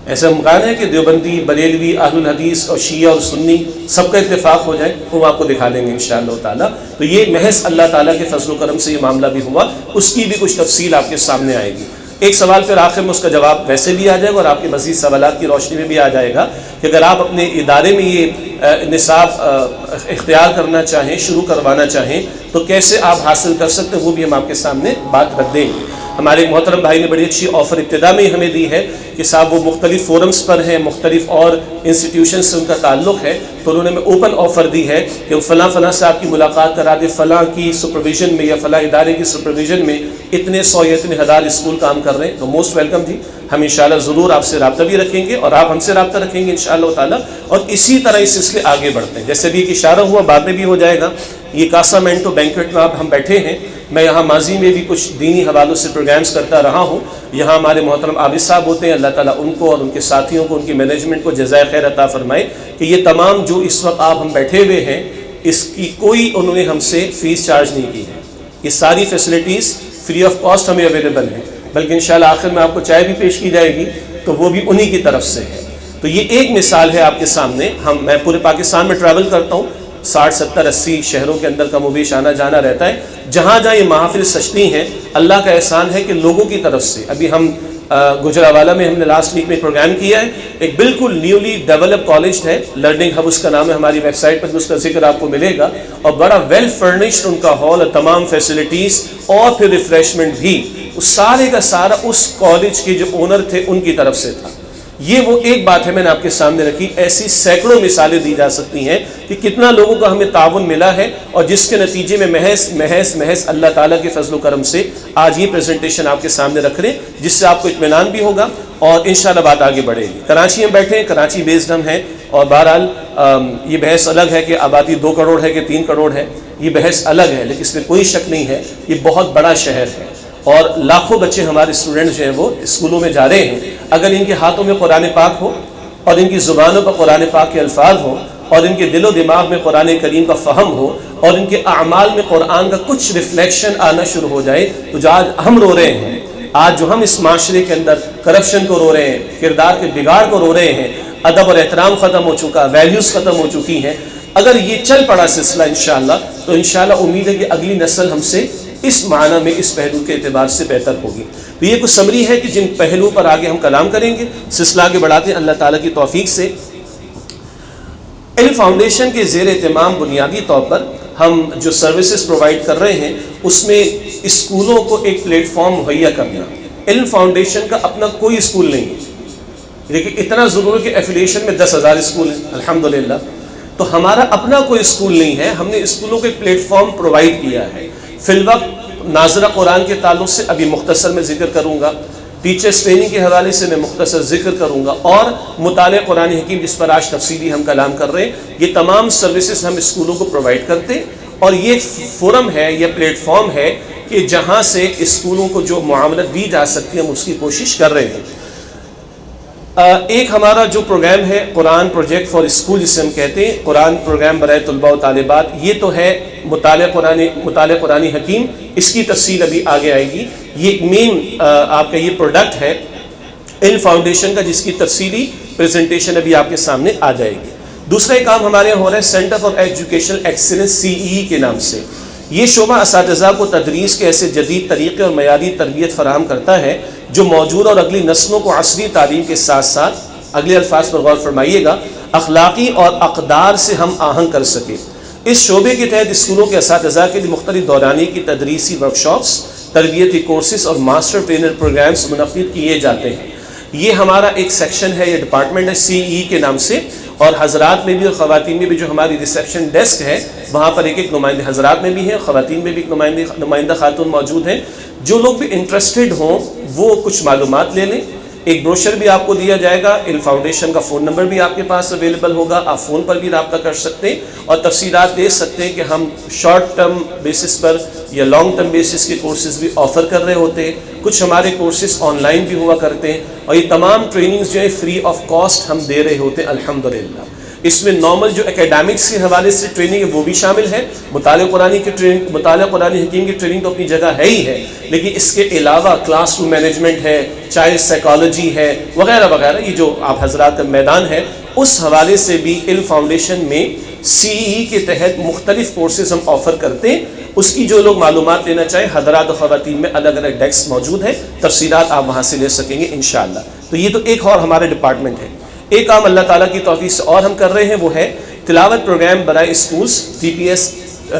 ایسا ممکن ہے کہ دیوبندی، بریلوی، اہل الحدیث اور شیعہ اور سنی سب کا اتفاق ہو جائے، وہ آپ کو دکھا دیں گے انشاءاللہ تعالیٰ. تو یہ محض اللہ تعالیٰ کے فضل و کرم سے یہ معاملہ بھی ہوا، اس کی بھی کچھ تفصیل آپ کے سامنے آئے گی. ایک سوال پھر آخر میں اس کا جواب ویسے بھی آ جائے گا، اور آپ کے مزید سوالات کی روشنی میں بھی آ جائے گا کہ اگر آپ اپنے ادارے میں یہ نصاب اختیار کرنا چاہیں، شروع کروانا چاہیں، تو کیسے آپ حاصل کر سکتے ہیں، وہ بھی ہم آپ کے سامنے بات رکھ دیں گے. ہمارے محترم بھائی نے بڑی اچھی آفر ابتدا میں ہمیں دی ہے کہ صاحب وہ مختلف فورمز پر ہیں، مختلف اور انسٹیٹیوشن سے ان کا تعلق ہے، تو انہوں نے ہمیں اوپن آفر دی ہے کہ فلاں فلاں سے آپ کی ملاقات کرا دے، فلاں کی سپرویژن میں یا فلاں ادارے کی سپرویژن میں اتنے 100 یا اتنے 1000 اسکول کام کر رہے ہیں. تو موسٹ ویلکم جی، ہم انشاءاللہ ضرور آپ سے رابطہ بھی رکھیں گے اور آپ ہم سے رابطہ رکھیں گے انشاءاللہ تعالیٰ. اور اسی طرح اس سلسلے آگے بڑھتے ہیں، جیسے بھی ایک اشارہ ہوا بعد میں بھی ہو جائے گا. یہ کاسا مینٹو بینکویٹ میں آپ ہم بیٹھے ہیں، میں یہاں ماضی میں بھی کچھ دینی حوالوں سے پروگرامز کرتا رہا ہوں. یہاں ہمارے محترم عابد صاحب ہوتے ہیں، اللہ تعالیٰ ان کو اور ان کے ساتھیوں کو، ان کی مینجمنٹ کو جزائے خیر عطا فرمائے کہ یہ تمام جو اس وقت آپ ہم بیٹھے ہوئے ہیں اس کی کوئی انہوں نے ہم سے فیس چارج نہیں کی ہے. یہ ساری فیسلٹیز فری آف کاسٹ ہمیں اویلیبل ہیں، بلکہ انشاءاللہ آخر میں آپ کو چائے بھی پیش کی جائے گی تو وہ بھی انہی کی طرف سے ہے. تو یہ ایک مثال ہے آپ کے سامنے. میں پورے پاکستان میں ٹریول کرتا ہوں، 60 70 80 شہروں کے اندر کم و بیش آنا جانا رہتا ہے. جہاں جہاں یہ محافل سجتی ہیں، اللہ کا احسان ہے کہ لوگوں کی طرف سے. ابھی ہم گجرانوالہ میں ہم نے لاسٹ ویک میں پروگرام کیا ہے، ایک بالکل نیولی ڈیولپ کالج ہے، لرننگ ہب اس کا نام ہے، ہماری ویب سائٹ پر بھی اس کا ذکر آپ کو ملے گا. اور بڑا ویل فرنشڈ ان کا ہال اور تمام فیسلٹیز اور پھر ریفریشمنٹ بھی سارے کا سارا اس کالج کے جو اونر تھے ان کی طرف سے تھا. یہ وہ ایک بات ہے میں نے آپ کے سامنے رکھی. ایسی سینکڑوں مثالیں دی جا سکتی ہیں کہ کتنا لوگوں کا ہمیں تعاون ملا ہے، اور جس کے نتیجے میں محض اللہ تعالیٰ کے فضل و کرم سے آج یہ پریزنٹیشن آپ کے سامنے رکھ رہے ہیں، جس سے آپ کو اطمینان بھی ہوگا اور انشاءاللہ بات آگے بڑھے گی. کراچی ہم بیٹھے ہیں، کراچی بیسڈ ہم ہیں، اور بہرحال یہ بحث الگ ہے کہ آبادی 2 کروڑ ہے کہ 3 کروڑ ہے، یہ بحث الگ ہے، لیکن اس میں کوئی شک نہیں ہے یہ بہت بڑا شہر ہے اور لاکھوں بچے ہمارے اسٹوڈنٹس جو ہیں وہ اسکولوں میں جا رہے ہیں. اگر ان کے ہاتھوں میں قرآن پاک ہو اور ان کی زبانوں پر قرآن پاک کے الفاظ ہوں اور ان کے دل و دماغ میں قرآن کریم کا فہم ہو اور ان کے اعمال میں قرآن کا کچھ ریفلیکشن آنا شروع ہو جائے، تو جو آج ہم رو رہے ہیں، آج جو ہم اس معاشرے کے اندر کرپشن کو رو رہے ہیں، کردار کے بگاڑ کو رو رہے ہیں، ادب اور احترام ختم ہو چکا، ویلیوز ختم ہو چکی ہیں، اگر یہ چل پڑا سلسلہ انشاءاللہ تو انشاءاللہ امید ہے کہ اگلی نسل ہم سے اس معنی میں اس پہلو کے اعتبار سے بہتر ہوگی. تو یہ کچھ سمری ہے کہ جن پہلو پر آگے ہم کلام کریں گے. سلسلہ آگے بڑھاتے ہیں اللہ تعالیٰ کی توفیق سے. علم فاؤنڈیشن کے زیر اہتمام بنیادی طور پر ہم جو سروسز پرووائڈ کر رہے ہیں اس میں اسکولوں کو ایک پلیٹ فارم مہیا کرنا. علم فاؤنڈیشن کا اپنا کوئی اسکول نہیں ہے، لیکن اتنا ضرور ہے کہ ایفیلیشن میں 10,000 اسکول ہیں الحمدللہ. تو ہمارا اپنا کوئی اسکول نہیں ہے، ہم نے اسکولوں کو ایک پلیٹ فارم پرووائڈ کیا ہے. فی الوقت ناظرہ قرآن کے تعلق سے ابھی مختصر میں ذکر کروں گا، ٹیچرز ٹریننگ کے حوالے سے میں مختصر ذکر کروں گا، اور مطالعہ قرآن حکیم جس پر آج تفصیلی ہم کلام کر رہے ہیں. یہ تمام سروسز ہم اسکولوں کو پرووائڈ کرتے ہیں، اور یہ فورم ہے، یہ پلیٹ فارم ہے کہ جہاں سے اسکولوں کو جو معاونت دی جا سکتی ہے ہم اس کی کوشش کر رہے ہیں. ایک ہمارا جو پروگرام ہے قرآن پروجیکٹ فار اسکول جسے ہم کہتے ہیں، قرآن پروگرام برائے طلباء و طالبات، یہ تو ہے مطالعہ قرآن حکیم. اس کی تفصیل ابھی آگے آئے گی. یہ مین آپ کا یہ پروڈکٹ ہے علم فاؤنڈیشن کا، جس کی تفصیلی پریزنٹیشن ابھی آپ کے سامنے آ جائے گی. دوسرا کام ہمارے یہاں ہو رہا ہے centre for educational excellence CEE کے نام سے. یہ شعبہ اساتذہ کو تدریس کے ایسے جدید طریقے اور معیاری تربیت فراہم کرتا ہے جو موجودہ اور اگلی نسلوں کو عصری تعلیم کے ساتھ ساتھ، اگلے الفاظ پر غور فرمائیے گا، اخلاقی اور اقدار سے ہم آہنگ کر سکے. اس شعبے کے تحت اسکولوں کے اساتذہ کے لیے مختلف دورانی کی تدریسی ورکشاپس، تربیتی کورسز اور ماسٹر ٹرینر پروگرامز منعقد کیے جاتے ہیں. یہ ہمارا ایک سیکشن ہے، یہ ڈپارٹمنٹ ہے CEE کے نام سے، اور حضرات میں بھی اور خواتین میں بھی جو ہماری ریسیپشن ڈیسک ہے وہاں پر ایک نمائندے حضرات میں بھی ہیں، خواتین میں بھی ایک نمائندہ خاتون موجود ہیں. جو لوگ بھی انٹرسٹڈ ہوں وہ کچھ معلومات لے لیں. ایک بروشر بھی آپ کو دیا جائے گا، ان فاؤنڈیشن کا فون نمبر بھی آپ کے پاس اویلیبل ہوگا، آپ فون پر بھی رابطہ کر سکتے ہیں اور تفصیلات دے سکتے ہیں کہ ہم شارٹ ٹرم بیسس پر یا لانگ ٹرم بیسس کے کورسز بھی آفر کر رہے ہوتے ہیں. کچھ ہمارے کورسز آن لائن بھی ہوا کرتے ہیں اور یہ تمام ٹریننگز جو ہے فری آف کاسٹ ہم دے رہے ہوتے ہیں الحمدللہ. اس میں نارمل جو اکیڈمکس کے حوالے سے ٹریننگ ہے وہ بھی شامل ہے، مطالعہ قرآن کی ٹریننگ، مطالعہ قرآن حکیم کی ٹریننگ تو اپنی جگہ ہے ہی ہے، لیکن اس کے علاوہ کلاس روم مینجمنٹ ہے، چائلڈ سائیکالوجی ہے وغیرہ وغیرہ، یہ جو آپ حضرات کا میدان ہے اس حوالے سے بھی علم فاؤنڈیشن میں CEE کے تحت مختلف کورسز ہم آفر کرتے ہیں. اس کی جو لوگ معلومات لینا چاہیں حضرات و خواتین میں الگ الگ ڈیسک موجود ہیں، تفصیلات آپ وہاں سے لے سکیں گے انشاءاللہ. تو یہ تو ایک اور ہمارے ڈپارٹمنٹ ہے. ایک کام اللہ تعالیٰ کی توفیق سے اور ہم کر رہے ہیں وہ ہے تلاوت پروگرام برائے اسکولز، TPS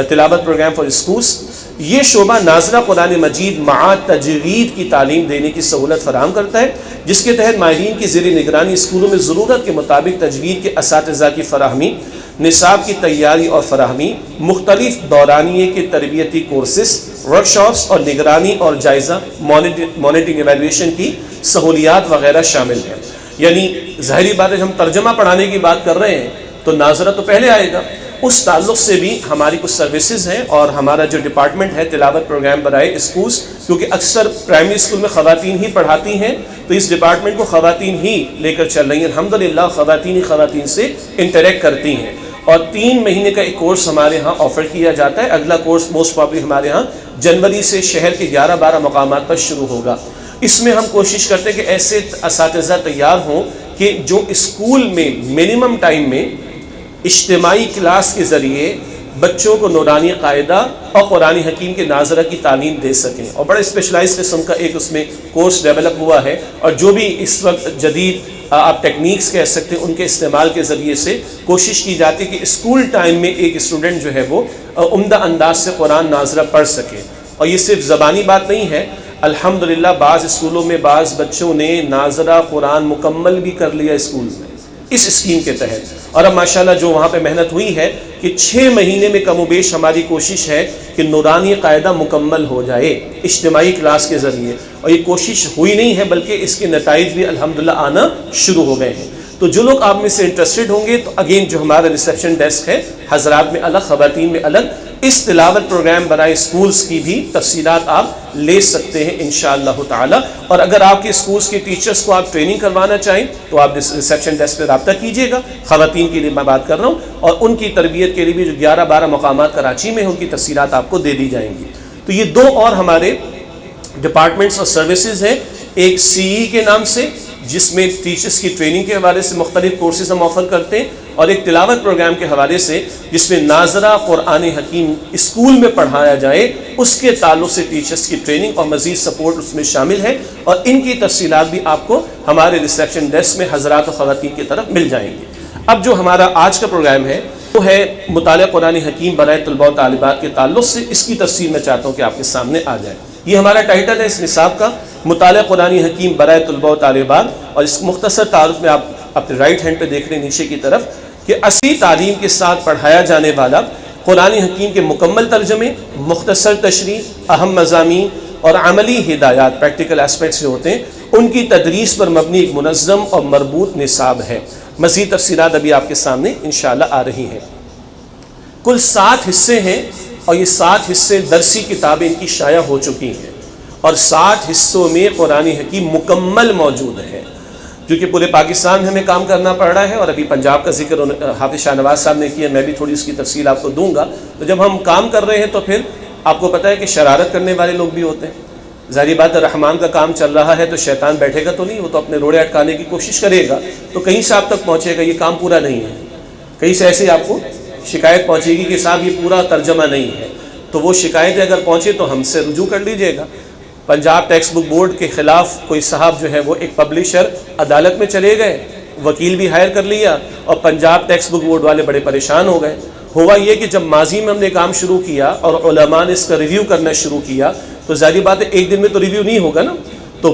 تلاوت پروگرام فار اسکولز. یہ شعبہ ناظرہ قرآن مجید مع تجوید کی تعلیم دینے کی سہولت فراہم کرتا ہے، جس کے تحت ماہرین کی زیر نگرانی اسکولوں میں ضرورت کے مطابق تجوید کے اساتذہ کی فراہمی، نصاب کی تیاری اور فراہمی، مختلف دورانیے کے تربیتی کورسز، ورکشاپس اور نگرانی اور جائزہ مانیٹرنگ ایویلویشن کی سہولیات وغیرہ شامل ہیں. یعنی ظاہری بات ہے ہم ترجمہ پڑھانے کی بات کر رہے ہیں تو ناظرہ تو پہلے آئے گا. اس تعلق سے بھی ہماری کچھ سروسز ہیں اور ہمارا جو ڈپارٹمنٹ ہے تلاوت پروگرام برائے اسکولز، کیونکہ اکثر پرائمری اسکول میں خواتین ہی پڑھاتی ہیں تو اس ڈپارٹمنٹ کو خواتین ہی لے کر چل رہی ہیں. الحمدللہ خواتین سے انٹریکٹ کرتی ہیں اور 3 مہینے کا ایک کورس ہمارے ہاں آفر کیا جاتا ہے. اگلا کورس موسٹ پرابلی ہمارے ہاں جنوری سے شہر کے 11-12 مقامات پر شروع ہوگا. اس میں ہم کوشش کرتے ہیں کہ ایسے اساتذہ تیار ہوں کہ جو اسکول میں منیمم ٹائم میں اجتماعی کلاس کے ذریعے بچوں کو نورانی قاعدہ اور قرآن حکیم کے ناظرہ کی تعلیم دے سکیں. اور بڑے اسپیشلائز قسم کا ایک اس میں کورس ڈیولپ ہوا ہے اور جو بھی اس وقت جدید آپ ٹیکنیکس کہہ سکتے ہیں ان کے استعمال کے ذریعے سے کوشش کی جاتی ہے کہ اسکول ٹائم میں ایک اسٹوڈنٹ جو ہے وہ عمدہ انداز سے قرآن ناظرہ پڑھ سکے. اور یہ صرف زبانی بات نہیں ہے، الحمدللہ بعض اسکولوں میں بعض بچوں نے ناظرہ قرآن مکمل بھی کر لیا اسکول میں اس اسکیم کے تحت. اور اب ماشاءاللہ جو وہاں پہ محنت ہوئی ہے کہ 6 مہینے میں کم و بیش ہماری کوشش ہے کہ نورانی قاعدہ مکمل ہو جائے اجتماعی کلاس کے ذریعے. اور یہ کوشش ہوئی نہیں ہے بلکہ اس کے نتائج بھی الحمدللہ آنا شروع ہو گئے ہیں. تو جو لوگ آپ میں سے انٹرسٹڈ ہوں گے تو اگین جو ہمارا ریسیپشن ڈیسک ہے حضرات میں الگ خواتین میں الگ، اس تلاوت پروگرام برائے اسکولز کی بھی تفصیلات آپ لے سکتے ہیں انشاءاللہ تعالی. اور اگر آپ کے اسکولز کے ٹیچرز کو آپ ٹریننگ کروانا چاہیں تو آپ ریسیپشن ڈیسک پہ رابطہ کیجیے گا. خواتین کے لیے میں بات کر رہا ہوں اور ان کی تربیت کے لیے بھی جو 11-12 مقامات کراچی میں ہیں ان کی تفصیلات آپ کو دے دی جائیں گی. تو یہ 2 اور ہمارے ڈپارٹمنٹس اور سروسز ہیں، ایک CE کے نام سے جس میں ٹیچرز کی ٹریننگ کے حوالے سے مختلف کورسز ہم آفر کرتے ہیں، اور ایک تلاوت پروگرام کے حوالے سے جس میں ناظرہ قرآن حکیم اسکول میں پڑھایا جائے اس کے تعلق سے ٹیچرز کی ٹریننگ اور مزید سپورٹ اس میں شامل ہے. اور ان کی تفصیلات بھی آپ کو ہمارے ریسیپشن ڈیسک میں حضرات و خواتین کی طرف مل جائیں گی. اب جو ہمارا آج کا پروگرام ہے وہ ہے مطالعہ قرآن حکیم برائے طلباء و طالبات کے تعلق سے. اس کی تفصیل میں چاہتا ہوں کہ آپ کے سامنے آ جائے. یہ ہمارا ٹائٹل ہے اس نصاب کا، مطالعہ قرآن حکیم برائے طلباء و طالبات. اور اس مختصر تعارف میں آپ اپنے رائٹ ہینڈ پہ دیکھ رہے ہیں نیچے کی طرف کہ اصلی تعلیم کے ساتھ پڑھایا جانے والا قرآن حکیم کے مکمل ترجمے، مختصر تشریح، اہم مضامین اور عملی ہدایات پریکٹیکل ایسپیکٹس جو ہوتے ہیں ان کی تدریس پر مبنی ایک منظم اور مربوط نصاب ہے. مزید تفصیلات ابھی آپ کے سامنے انشاءاللہ آ رہی ہیں. کل 7 حصے ہیں اور یہ 7 حصے درسی کتابیں ان کی شائع ہو چکی ہیں اور 7 حصوں میں قرآن حکیم مکمل موجود ہے. کیونکہ پورے پاکستان میں ہمیں کام کرنا پڑ رہا ہے اور ابھی پنجاب کا ذکر حافظ شاہ نواز صاحب نے کیا، میں بھی تھوڑی اس کی تفصیل آپ کو دوں گا. تو جب ہم کام کر رہے ہیں تو پھر آپ کو پتہ ہے کہ شرارت کرنے والے لوگ بھی ہوتے ہیں. ظاہری بات ہے رحمان کا کام چل رہا ہے تو شیطان بیٹھے گا تو نہیں، وہ تو اپنے روڑے اٹکانے کی کوشش کرے گا. تو کہیں سے آپ تک پہنچے گا یہ کام پورا نہیں ہے، کہیں سے ایسے آپ کو شکایت پہنچے گی کہ صاحب یہ پورا ترجمہ نہیں ہے. تو وہ شکایتیں اگر پہنچے تو ہم سے رجوع کر لیجئے گا. پنجاب ٹیکسٹ بک بورڈ کے خلاف کوئی صاحب جو ہے وہ ایک پبلشر عدالت میں چلے گئے، وکیل بھی ہائر کر لیا اور پنجاب ٹیکسٹ بک بورڈ والے بڑے پریشان ہو گئے. ہوا یہ کہ جب ماضی میں ہم نے کام شروع کیا اور علماء نے اس کا ریویو کرنا شروع کیا تو ظاہری بات ہے ایک دن میں تو ریویو نہیں ہوگا نا. تو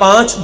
5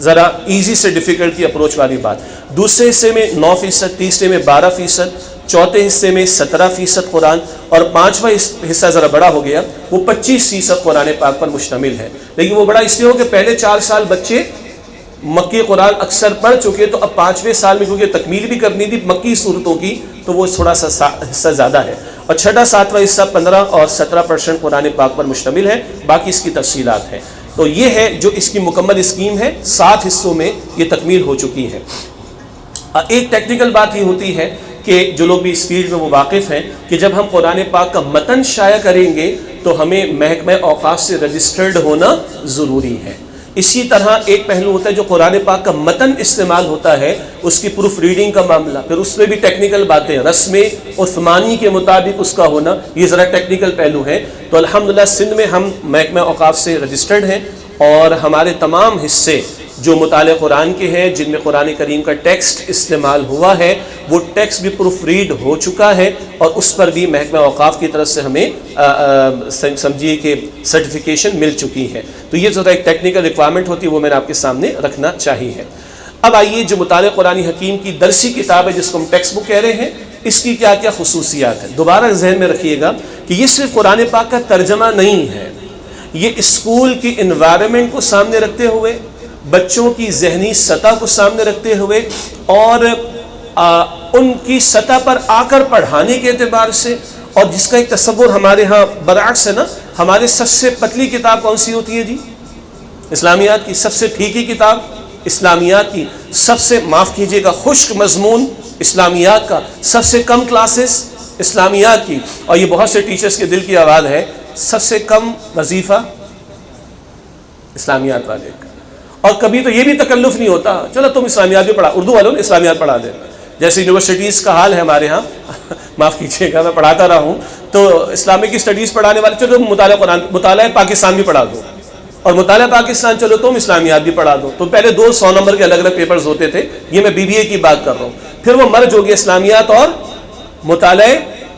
ذرا ایزی سے ڈیفیکلٹ کی اپروچ والی بات. دوسرے حصے میں 9%، تیسرے میں 12%، چوتھے حصے میں 17% قرآن، اور پانچواں حصہ ذرا بڑا ہو گیا، وہ 25% قرآن پاک پر مشتمل ہے. لیکن وہ بڑا اس لیے ہو کہ پہلے 4 سال بچے مکی قرآن اکثر پڑھ چکے، تو اب 5ویں سال میں کیونکہ تکمیل بھی کرنی تھی مکی صورتوں کی، تو وہ تھوڑا سا حصہ زیادہ ہے. اور چھٹا 7واں حصہ 15 اور 17% قرآن پاک پر مشتمل ہے. باقی اس کی تفصیلات ہیں. تو یہ ہے جو اس کی مکمل اسکیم ہے، 7 حصوں میں یہ تکمیل ہو چکی ہے. ایک ٹیکنیکل بات یہ ہوتی ہے کہ جو لوگ بھی اس فیلڈ میں وہ واقف ہیں کہ جب ہم قرآن پاک کا متن شائع کریں گے تو ہمیں محکمہ اوقاف سے رجسٹرڈ ہونا ضروری ہے. اسی طرح ایک پہلو ہوتا ہے جو قرآن پاک کا متن استعمال ہوتا ہے، اس کی پروف ریڈنگ کا معاملہ، پھر اس میں بھی ٹیکنیکل باتیں، رسم عثمانی کے مطابق اس کا ہونا، یہ ذرا ٹیکنیکل پہلو ہے. تو الحمدللہ سندھ میں ہم محکمہ اوقاف سے رجسٹرڈ ہیں، اور ہمارے تمام حصے جو مطالعہ قرآن کے ہیں جن میں قرآن کریم کا ٹیکسٹ استعمال ہوا ہے، وہ ٹیکسٹ بھی پروف ریڈ ہو چکا ہے، اور اس پر بھی محکمہ اوقاف کی طرف سے ہمیں سمجھیے کہ سرٹیفیکیشن مل چکی ہے. تو یہ ذرا ایک ٹیکنیکل ریکوائرمنٹ ہوتی ہے، وہ میں نے آپ کے سامنے رکھنا چاہیے. اب آئیے جو مطالعہ قرآن حکیم کی درسی کتاب ہے جس کو ہم ٹیکسٹ بک کہہ رہے ہیں، اس کی کیا کیا خصوصیات ہیں. دوبارہ ذہن میں رکھیے گا کہ یہ صرف قرآن پاک کا ترجمہ نہیں ہے، یہ اسکول کی انوائرمنٹ کو سامنے رکھتے ہوئے، بچوں کی ذہنی سطح کو سامنے رکھتے ہوئے، اور ان کی سطح پر آ کر پڑھانے کے اعتبار سے، اور جس کا ایک تصور ہمارے ہاں برعکس ہے نا. ہمارے سب سے پتلی کتاب کون سی ہوتی ہے جی؟ اسلامیات کی. سب سے پھیکی کتاب اسلامیات کی. سب سے معاف کیجیے گا خشک مضمون اسلامیات کا. سب سے کم کلاسز اسلامیات کی. اور یہ بہت سے ٹیچرز کے دل کی آواز ہے، سب سے کم وظیفہ اسلامیات والے کا. اور کبھی تو یہ بھی تکلف نہیں ہوتا، چلو تم اسلامیات بھی پڑھا، اردو والوں نے اسلامیات پڑھا دے. جیسے یونیورسٹیز کا حال ہے ہمارے ہاں، معاف کیجیے گا میں پڑھاتا رہا ہوں، تو اسلامک اسٹڈیز پڑھانے والے چلو مطالعہ قرآن، مطالعہ پاکستان بھی پڑھا دو، اور مطالعہ پاکستان چلو تم اسلامیات بھی پڑھا دو. تو پہلے 200 نمبر کے الگ الگ پیپرز ہوتے تھے، یہ میں BBA کی بات کر رہا ہوں. پھر وہ مرج ہو گیا اسلامیات اور مطالعہ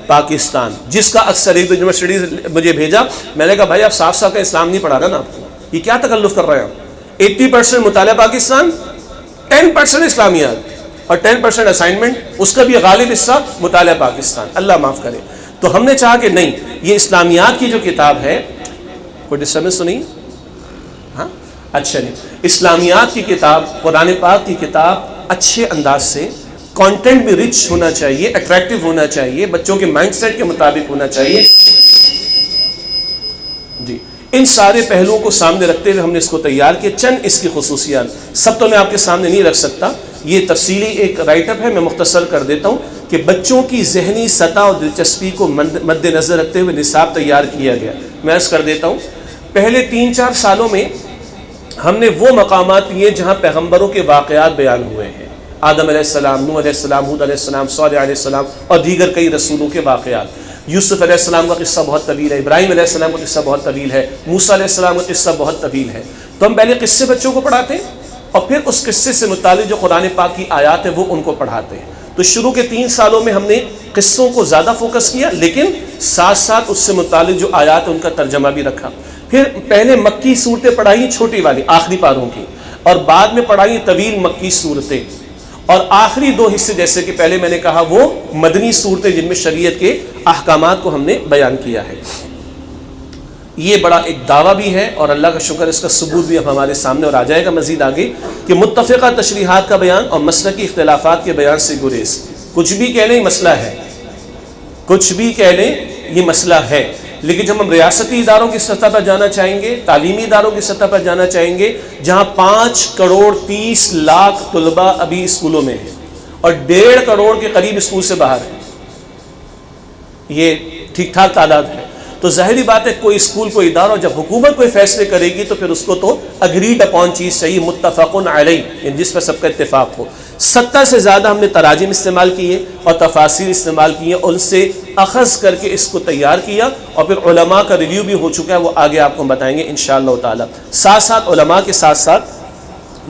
پاکستان، جس کا اکثر ایک دو یونیورسٹیز مجھے بھیجا. میں نے کہا بھائی آپ صاف صاف کا اسلام نہیں پڑھا رہا نا آپ کو، یہ کیا تکلف کر رہے ہیں آپ؟ 80% مطالعہ پاکستان، 10% اسلامیات، اور 10% اسائنمنٹ، اس کا بھی غالب حصہ مطالعہ پاکستان. اللہ معاف کرے. تو ہم نے چاہا کہ نہیں، یہ اسلامیات کی جو کتاب ہے، کوئی ڈسٹربنس تو نہیں؟ ہاں اچھا نہیں. اسلامیات کی کتاب، قرآن پاک کی کتاب اچھے انداز سے، کانٹینٹ بھی رچ ہونا چاہیے، اٹریکٹیو ہونا چاہیے، بچوں کے مائنڈ سیٹ کے مطابق ہونا چاہیے. جی ان سارے پہلوؤں کو سامنے رکھتے ہوئے ہم نے اس کو تیار کیا. چند اس کی خصوصیات سب تو میں آپ کے سامنے نہیں رکھ سکتا، یہ تفصیلی ایک رائٹ اپ ہے، میں مختصر کر دیتا ہوں کہ بچوں کی ذہنی سطح اور دلچسپی کو مد نظر رکھتے ہوئے نصاب تیار کیا گیا. میں عرض کر دیتا ہوں، پہلے 3-4 سالوں میں ہم نے وہ مقامات لیے جہاں پیغمبروں کے واقعات بیان ہوئے ہیں، آدم علیہ السلام، نوح علیہ السلام، ہود علیہ السلام، صالح علیہ السلام، اور دیگر کئی رسولوں کے واقعات. یوسف علیہ السلام کا قصہ بہت طویل ہے، ابراہیم علیہ السلام کا قصہ بہت طویل ہے، موسیٰ علیہ السلام کا قصہ بہت طویل ہے. تو ہم پہلے قصے بچوں کو پڑھاتے ہیں، اور پھر اس قصے سے متعلق جو قرآن پاک کی آیات ہیں وہ ان کو پڑھاتے ہیں. تو شروع کے 3 سالوں میں ہم نے قصوں کو زیادہ فوکس کیا، لیکن ساتھ ساتھ اس سے متعلق جو آیات ہیں ان کا ترجمہ بھی رکھا. پھر پہلے مکی صورتیں پڑھائیں چھوٹی والی آخری پاروں کی، اور بعد میں پڑھائیں طویل مکی صورتیں، اور آخری 2 حصے جیسے کہ پہلے میں نے کہا وہ مدنی صورتیں جن میں شریعت کے احکامات کو ہم نے بیان کیا ہے. یہ بڑا ایک دعویٰ بھی ہے، اور اللہ کا شکر اس کا ثبوت بھی اب ہمارے سامنے اور آ جائے گا مزید آگے، کہ متفقہ تشریحات کا بیان اور مسلکی اختلافات کے بیان سے گریز. کچھ بھی کہہ لیں مسئلہ ہے، کچھ بھی کہہ لیں یہ مسئلہ ہے، لیکن جب ہم ریاستی اداروں کی سطح پر جانا چاہیں گے، تعلیمی اداروں کی سطح پر جانا چاہیں گے، جہاں 5 کروڑ 30 لاکھ طلباء ابھی اسکولوں میں ہیں اور 1.5 کروڑ کے قریب اسکول سے باہر ہیں، یہ ٹھیک ٹھاک تعداد ہے. تو ظاہری بات ہے کوئی اسکول کوئی ادارہ جب حکومت کوئی فیصلے کرے گی تو پھر اس کو تو اگریڈ اپون چیز چاہیے، متفقن علیہ، یعنی جس پر سب کا اتفاق ہو. 70 سے زیادہ ہم نے تراجم استعمال کیے اور تفاسیر استعمال کیے، ان سے اخذ کر کے اس کو تیار کیا، اور پھر علماء کا ریویو بھی ہو چکا ہے، وہ آگے آپ کو بتائیں گے انشاءاللہ تعالی. ساتھ ساتھ علماء کے ساتھ ساتھ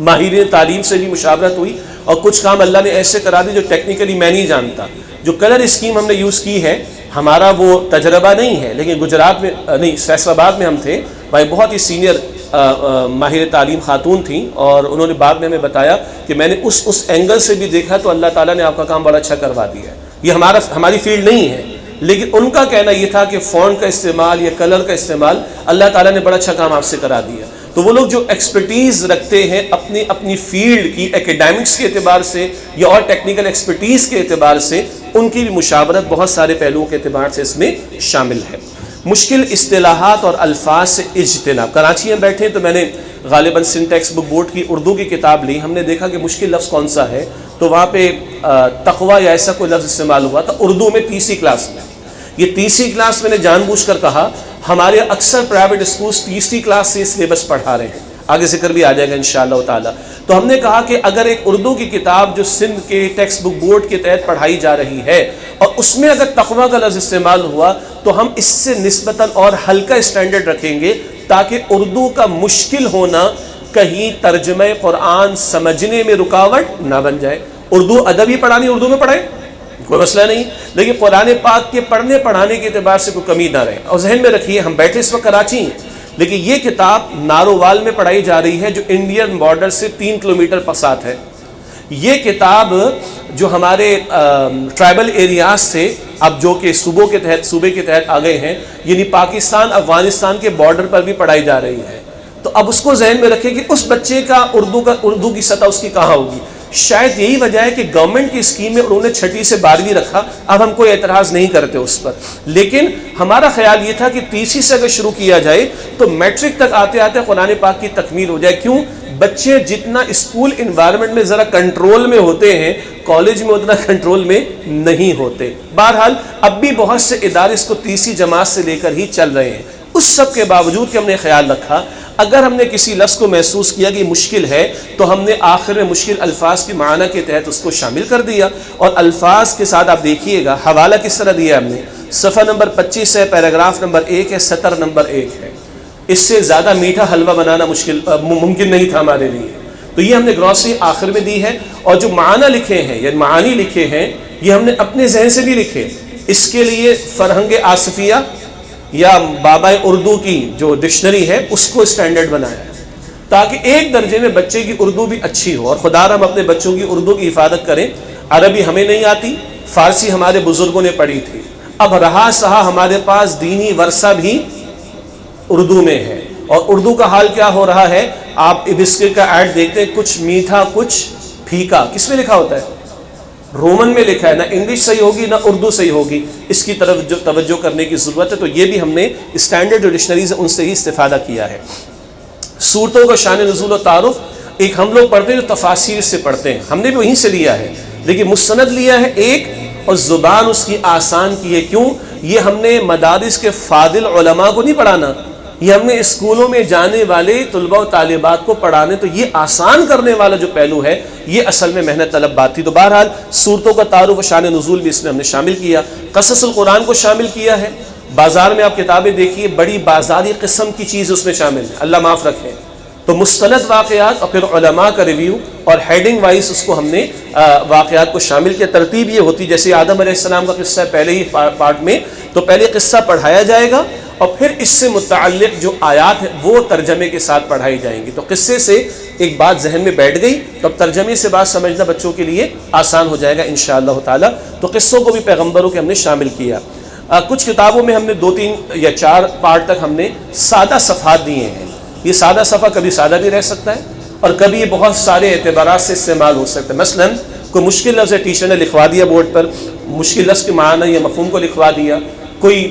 ماہرین تعلیم سے بھی مشاورت ہوئی، اور کچھ کام اللہ نے ایسے کرا دی جو ٹیکنیکلی میں نہیں جانتا. جو کلر اسکیم ہم نے یوز کی ہے، ہمارا وہ تجربہ نہیں ہے، لیکن گجرات میں نہیں، فیصل آباد میں ہم تھے، بھائی بہت ہی سینئر ماہر تعلیم خاتون تھیں، اور انہوں نے بعد میں ہمیں بتایا کہ میں نے اس اینگل سے بھی دیکھا تو اللہ تعالیٰ نے آپ کا کام بڑا اچھا کروا دیا ہے. یہ ہماری فیلڈ نہیں ہے، لیکن ان کا کہنا یہ تھا کہ فونٹ کا استعمال یا کلر کا استعمال اللہ تعالیٰ نے بڑا اچھا کام آپ سے کرا دیا. تو وہ لوگ جو ایکسپرٹیز رکھتے ہیں اپنی فیلڈ کی، ایکیڈیمکس کے اعتبار سے یا اور ٹیکنیکل ایکسپرٹیز کے اعتبار سے، ان کی بھی مشاورت بہت سارے پہلوؤں کے اعتبار سے اس میں شامل ہے. مشکل اصطلاحات اور الفاظ سے اجتناب. کراچی میں بیٹھے تو میں نے غالباً سنٹیکس بک بورڈ کی اردو کی کتاب لی. ہم نے دیکھا کہ مشکل لفظ کون سا ہے، تو وہاں پہ تقویٰ یا ایسا کوئی لفظ استعمال ہوا تھا اردو میں تیسری کلاس میں. یہ تیسری کلاس میں نے جان بوجھ کر کہا، ہمارے اکثر پرائیویٹ اسکولز تیسری کلاس سے سلیبس پڑھا رہے ہیں، آگے ذکر بھی آ جائے گا انشاءاللہ تعالیٰ. تو ہم نے کہا کہ اگر ایک اردو کی کتاب جو سندھ کے ٹیکسٹ بک بورڈ کے تحت پڑھائی جا رہی ہے اور اس میں اگر تقویٰ کا لفظ استعمال ہوا تو ہم اس سے نسبتاً اور ہلکا اسٹینڈرڈ رکھیں گے، تاکہ اردو کا مشکل ہونا کہیں ترجمہ قرآن سمجھنے میں رکاوٹ نہ بن جائے. اردو ادب ہی پڑھانی اردو میں پڑھیں، کوئی مسئلہ نہیں، لیکن قرآن پاک کے پڑھنے پڑھانے کے اعتبار سے کوئی کمی نہ رہے. اور ذہن میں رکھیے ہم بیٹھے اس وقت کراچی ہیں، لیکن یہ کتاب نارووال میں پڑھائی جا رہی ہے جو انڈین بارڈر سے 3 کلومیٹر پسات ہے. یہ کتاب جو ہمارے ٹرائبل ایریاز سے اب جو کہ صوبے کے تحت آ گئے ہیں، یعنی پاکستان افغانستان کے بارڈر پر بھی پڑھائی جا رہی ہے. تو اب اس کو ذہن میں رکھیں کہ اس بچے کا اردو کی سطح اس کی کہاں ہوگی. شاید یہی وجہ ہے کہ گورنمنٹ کی اسکیم میں انہوں نے 6 سے 12ویں رکھا. اب ہم کوئی اعتراض نہیں کرتے اس پر، لیکن ہمارا خیال یہ تھا کہ تیسری سے اگر شروع کیا جائے تو میٹرک تک آتے آتے قرآن پاک کی تکمیل ہو جائے. کیوں؟ بچے جتنا اسکول انوائرمنٹ میں ذرا کنٹرول میں ہوتے ہیں، کالج میں اتنا کنٹرول میں نہیں ہوتے. بہرحال اب بھی بہت سے ادارے اس کو تیسری جماعت سے لے کر ہی چل رہے ہیں. اس سب کے باوجود کہ ہم نے خیال رکھا اگر ہم نے کسی لفظ کو محسوس کیا کہ مشکل ہے تو ہم نے آخر میں مشکل الفاظ کے معنی کے تحت اس کو شامل کر دیا. اور الفاظ کے ساتھ آپ دیکھیے گا حوالہ کس طرح دیا ہم نے، صفحہ نمبر 25 ہے، پیراگراف نمبر 1 ہے، سطر نمبر 1 ہے. اس سے زیادہ میٹھا حلوہ بنانا ممکن نہیں تھا ہمارے لیے. تو یہ ہم نے گروسری آخر میں دی ہے، اور جو معنی لکھے ہیں یا معانی لکھے ہیں یہ ہم نے اپنے ذہن سے بھی لکھے. اس کے لیے فرہنگ آصفیہ یا بابا اردو کی جو ڈکشنری ہے اس کو اسٹینڈرڈ بنایا ہے تاکہ ایک درجے میں بچے کی اردو بھی اچھی ہو. اور خدا ہم اپنے بچوں کی اردو کی حفاظت کریں. عربی ہمیں نہیں آتی، فارسی ہمارے بزرگوں نے پڑھی تھی. اب رہا سہا ہمارے پاس دینی ورثہ بھی اردو میں ہے. اور اردو کا حال کیا ہو رہا ہے، آپ بسکٹ کا ایڈ دیکھتے ہیں، کچھ میٹھا کچھ پھیکا. کس میں لکھا ہوتا ہے؟ رومن میں لکھا ہے. نہ انگلش صحیح ہوگی نہ اردو صحیح ہوگی. اس کی طرف جو توجہ کرنے کی ضرورت ہے. تو یہ بھی ہم نے اسٹینڈرڈ جو ڈکشنریز ہیں ان سے ہی استفادہ کیا ہے. صورتوں کا شان نزول و تعارف ایک ہم لوگ پڑھتے ہیں جو تفاسیر سے پڑھتے ہیں، ہم نے بھی وہیں سے لیا ہے، لیکن مستند لیا ہے ایک، اور زبان اس کی آسان کی ہے. کیوں؟ یہ ہم نے مدارس کے فاضل علماء کو نہیں پڑھانا، یہ ہم نے اسکولوں میں جانے والے طلباء و طالبات کو پڑھانے. تو یہ آسان کرنے والا جو پہلو ہے یہ اصل میں محنت طلب بات تھی. تو بہرحال صورتوں کا تعارف و شان نزول بھی اس میں ہم نے شامل کیا. قصص القرآن کو شامل کیا ہے. بازار میں آپ کتابیں دیکھیے، بڑی بازاری قسم کی چیز اس میں شامل ہے، اللہ معاف رکھے. تو مستند واقعات اور پھر علماء کا ریویو اور ہیڈنگ وائز اس کو ہم نے واقعات کو شامل کیا. ترتیب یہ ہوتی جیسے آدم علیہ السلام کا قصہ پہلے ہی پارٹ میں، تو پہلے قصہ پڑھایا جائے گا اور پھر اس سے متعلق جو آیات ہیں وہ ترجمے کے ساتھ پڑھائی جائیں گی. تو قصے سے ایک بات ذہن میں بیٹھ گئی تو اب ترجمے سے بات سمجھنا بچوں کے لیے آسان ہو جائے گا انشاءاللہ تعالی. تو قصوں کو بھی پیغمبروں کے ہم نے شامل کیا. کچھ کتابوں میں ہم نے 2 3 یا 4 پارٹ تک ہم نے سادہ صفحات دیے ہیں. یہ سادہ صفحہ کبھی سادہ بھی رہ سکتا ہے اور کبھی یہ بہت سارے اعتبارات سے استعمال ہو سکتا ہے. مثلا کوئی مشکل لفظ ہے، ٹیچر نے لکھوا دیا بورڈ پر، مشکل لفظ کے معنی یا مفہوم کو لکھوا دیا. کوئی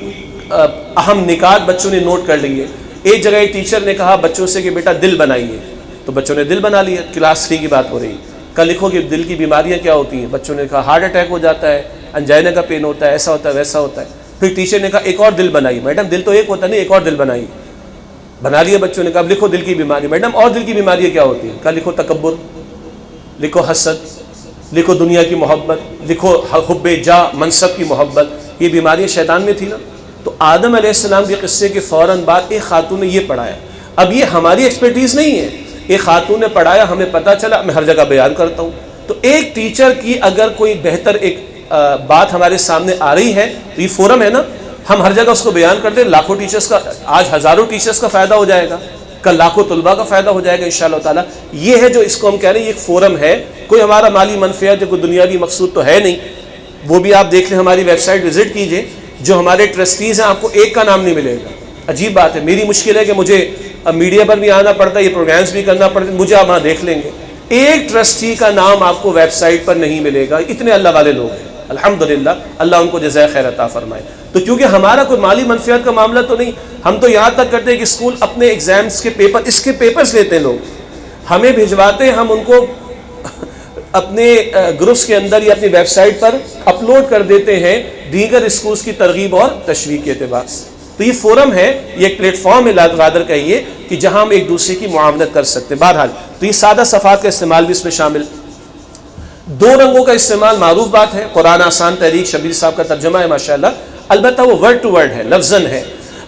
اہم نکات بچوں نے نوٹ کر لیے. ایک جگہ ایک ٹیچر نے کہا بچوں سے کہ بیٹا دل بنائیے، تو بچوں نے دل بنا لیا. کلاس 3 کی بات ہو رہی. کل لکھو کہ دل کی بیماریاں کیا ہوتی ہیں. بچوں نے کہا ہارٹ اٹیک ہو جاتا ہے، انجائنا کا پین ہوتا ہے، ایسا ہوتا ہے ویسا ہوتا ہے. پھر ٹیچر نے کہا ایک اور دل بنائیے. میڈم دل تو ایک ہوتا نہیں، ایک اور دل بنائیے. بنا لیا بچوں نے. کہا لکھو دل کی بیماری. میڈم اور دل کی بیماریاں کیا ہوتی ہیں؟ کہا لکھو تکبر، لکھو حسد، لکھو دنیا کی محبت، لکھو حب جا منصب کی محبت. یہ بیماریاں شیطان میں تھی نا. تو آدم علیہ السلام کے قصے کے فوراً بعد ایک خاتون نے یہ پڑھایا. اب یہ ہماری ایکسپرٹیز نہیں ہے، ایک خاتون نے پڑھایا، ہمیں پتہ چلا، میں ہر جگہ بیان کرتا ہوں. تو ایک ٹیچر کی اگر کوئی بہتر ایک بات ہمارے سامنے آ رہی ہے تو یہ فورم ہے نا، ہم ہر جگہ اس کو بیان کرتے ہیں. لاکھوں ٹیچرز کا، آج ہزاروں ٹیچرز کا فائدہ ہو جائے گا. کل لاکھوں طلباء کا فائدہ ہو جائے گا انشاءاللہ تعالیٰ. یہ ہے جو اس کو ہم کہہ رہے ہیں، یہ ایک فورم ہے، کوئی ہمارا مالی منفعت یا کوئی دنیاوی مقصود تو ہے نہیں. وہ بھی آپ دیکھ لیں، ہماری ویب سائٹ وزٹ کیجئے، جو ہمارے ٹرسٹیز ہیں آپ کو ایک کا نام نہیں ملے گا. عجیب بات ہے، میری مشکل ہے کہ مجھے میڈیا پر بھی آنا پڑتا ہے، یہ پروگرامز بھی کرنا پڑتا ہے، مجھے آپ وہاں دیکھ لیں گے، ایک ٹرسٹی کا نام آپ کو ویب سائٹ پر نہیں ملے گا. اتنے اللہ والے لوگ ہیں الحمدللہ، اللہ ان کو جزائے خیر عطا فرمائے. تو کیونکہ ہمارا کوئی مالی منفعت کا معاملہ تو نہیں، ہم تو یہاں تک کرتے ہیں کہ اسکول اپنے ایگزامز کے پیپر، اس کے پیپرز لیتے ہیں، لوگ ہمیں بھجواتے ہیں، ہم ان کو اپنے گروپس کے اندر یا اپنی ویب سائٹ پر اپلوڈ کر دیتے ہیں دیگر اسکولز کی ترغیب اور تشویق کے اعتبار سے. تو یہ فورم ہے، یہ ایک پلیٹ فارم ہے غادر کہیے کہ جہاں ہم ایک دوسرے کی معاونت کر سکتے ہیں. بہرحال تو یہ سادہ صفحات کا استعمال بھی اس میں شامل. 2 رنگوں کا استعمال معروف بات ہے. قرآن آسان تحریک شبیر صاحب کا ترجمہ ہے ماشاءاللہ، البتہ وہ ورڈ ٹو ورڈ ہے، لفظاً ہے.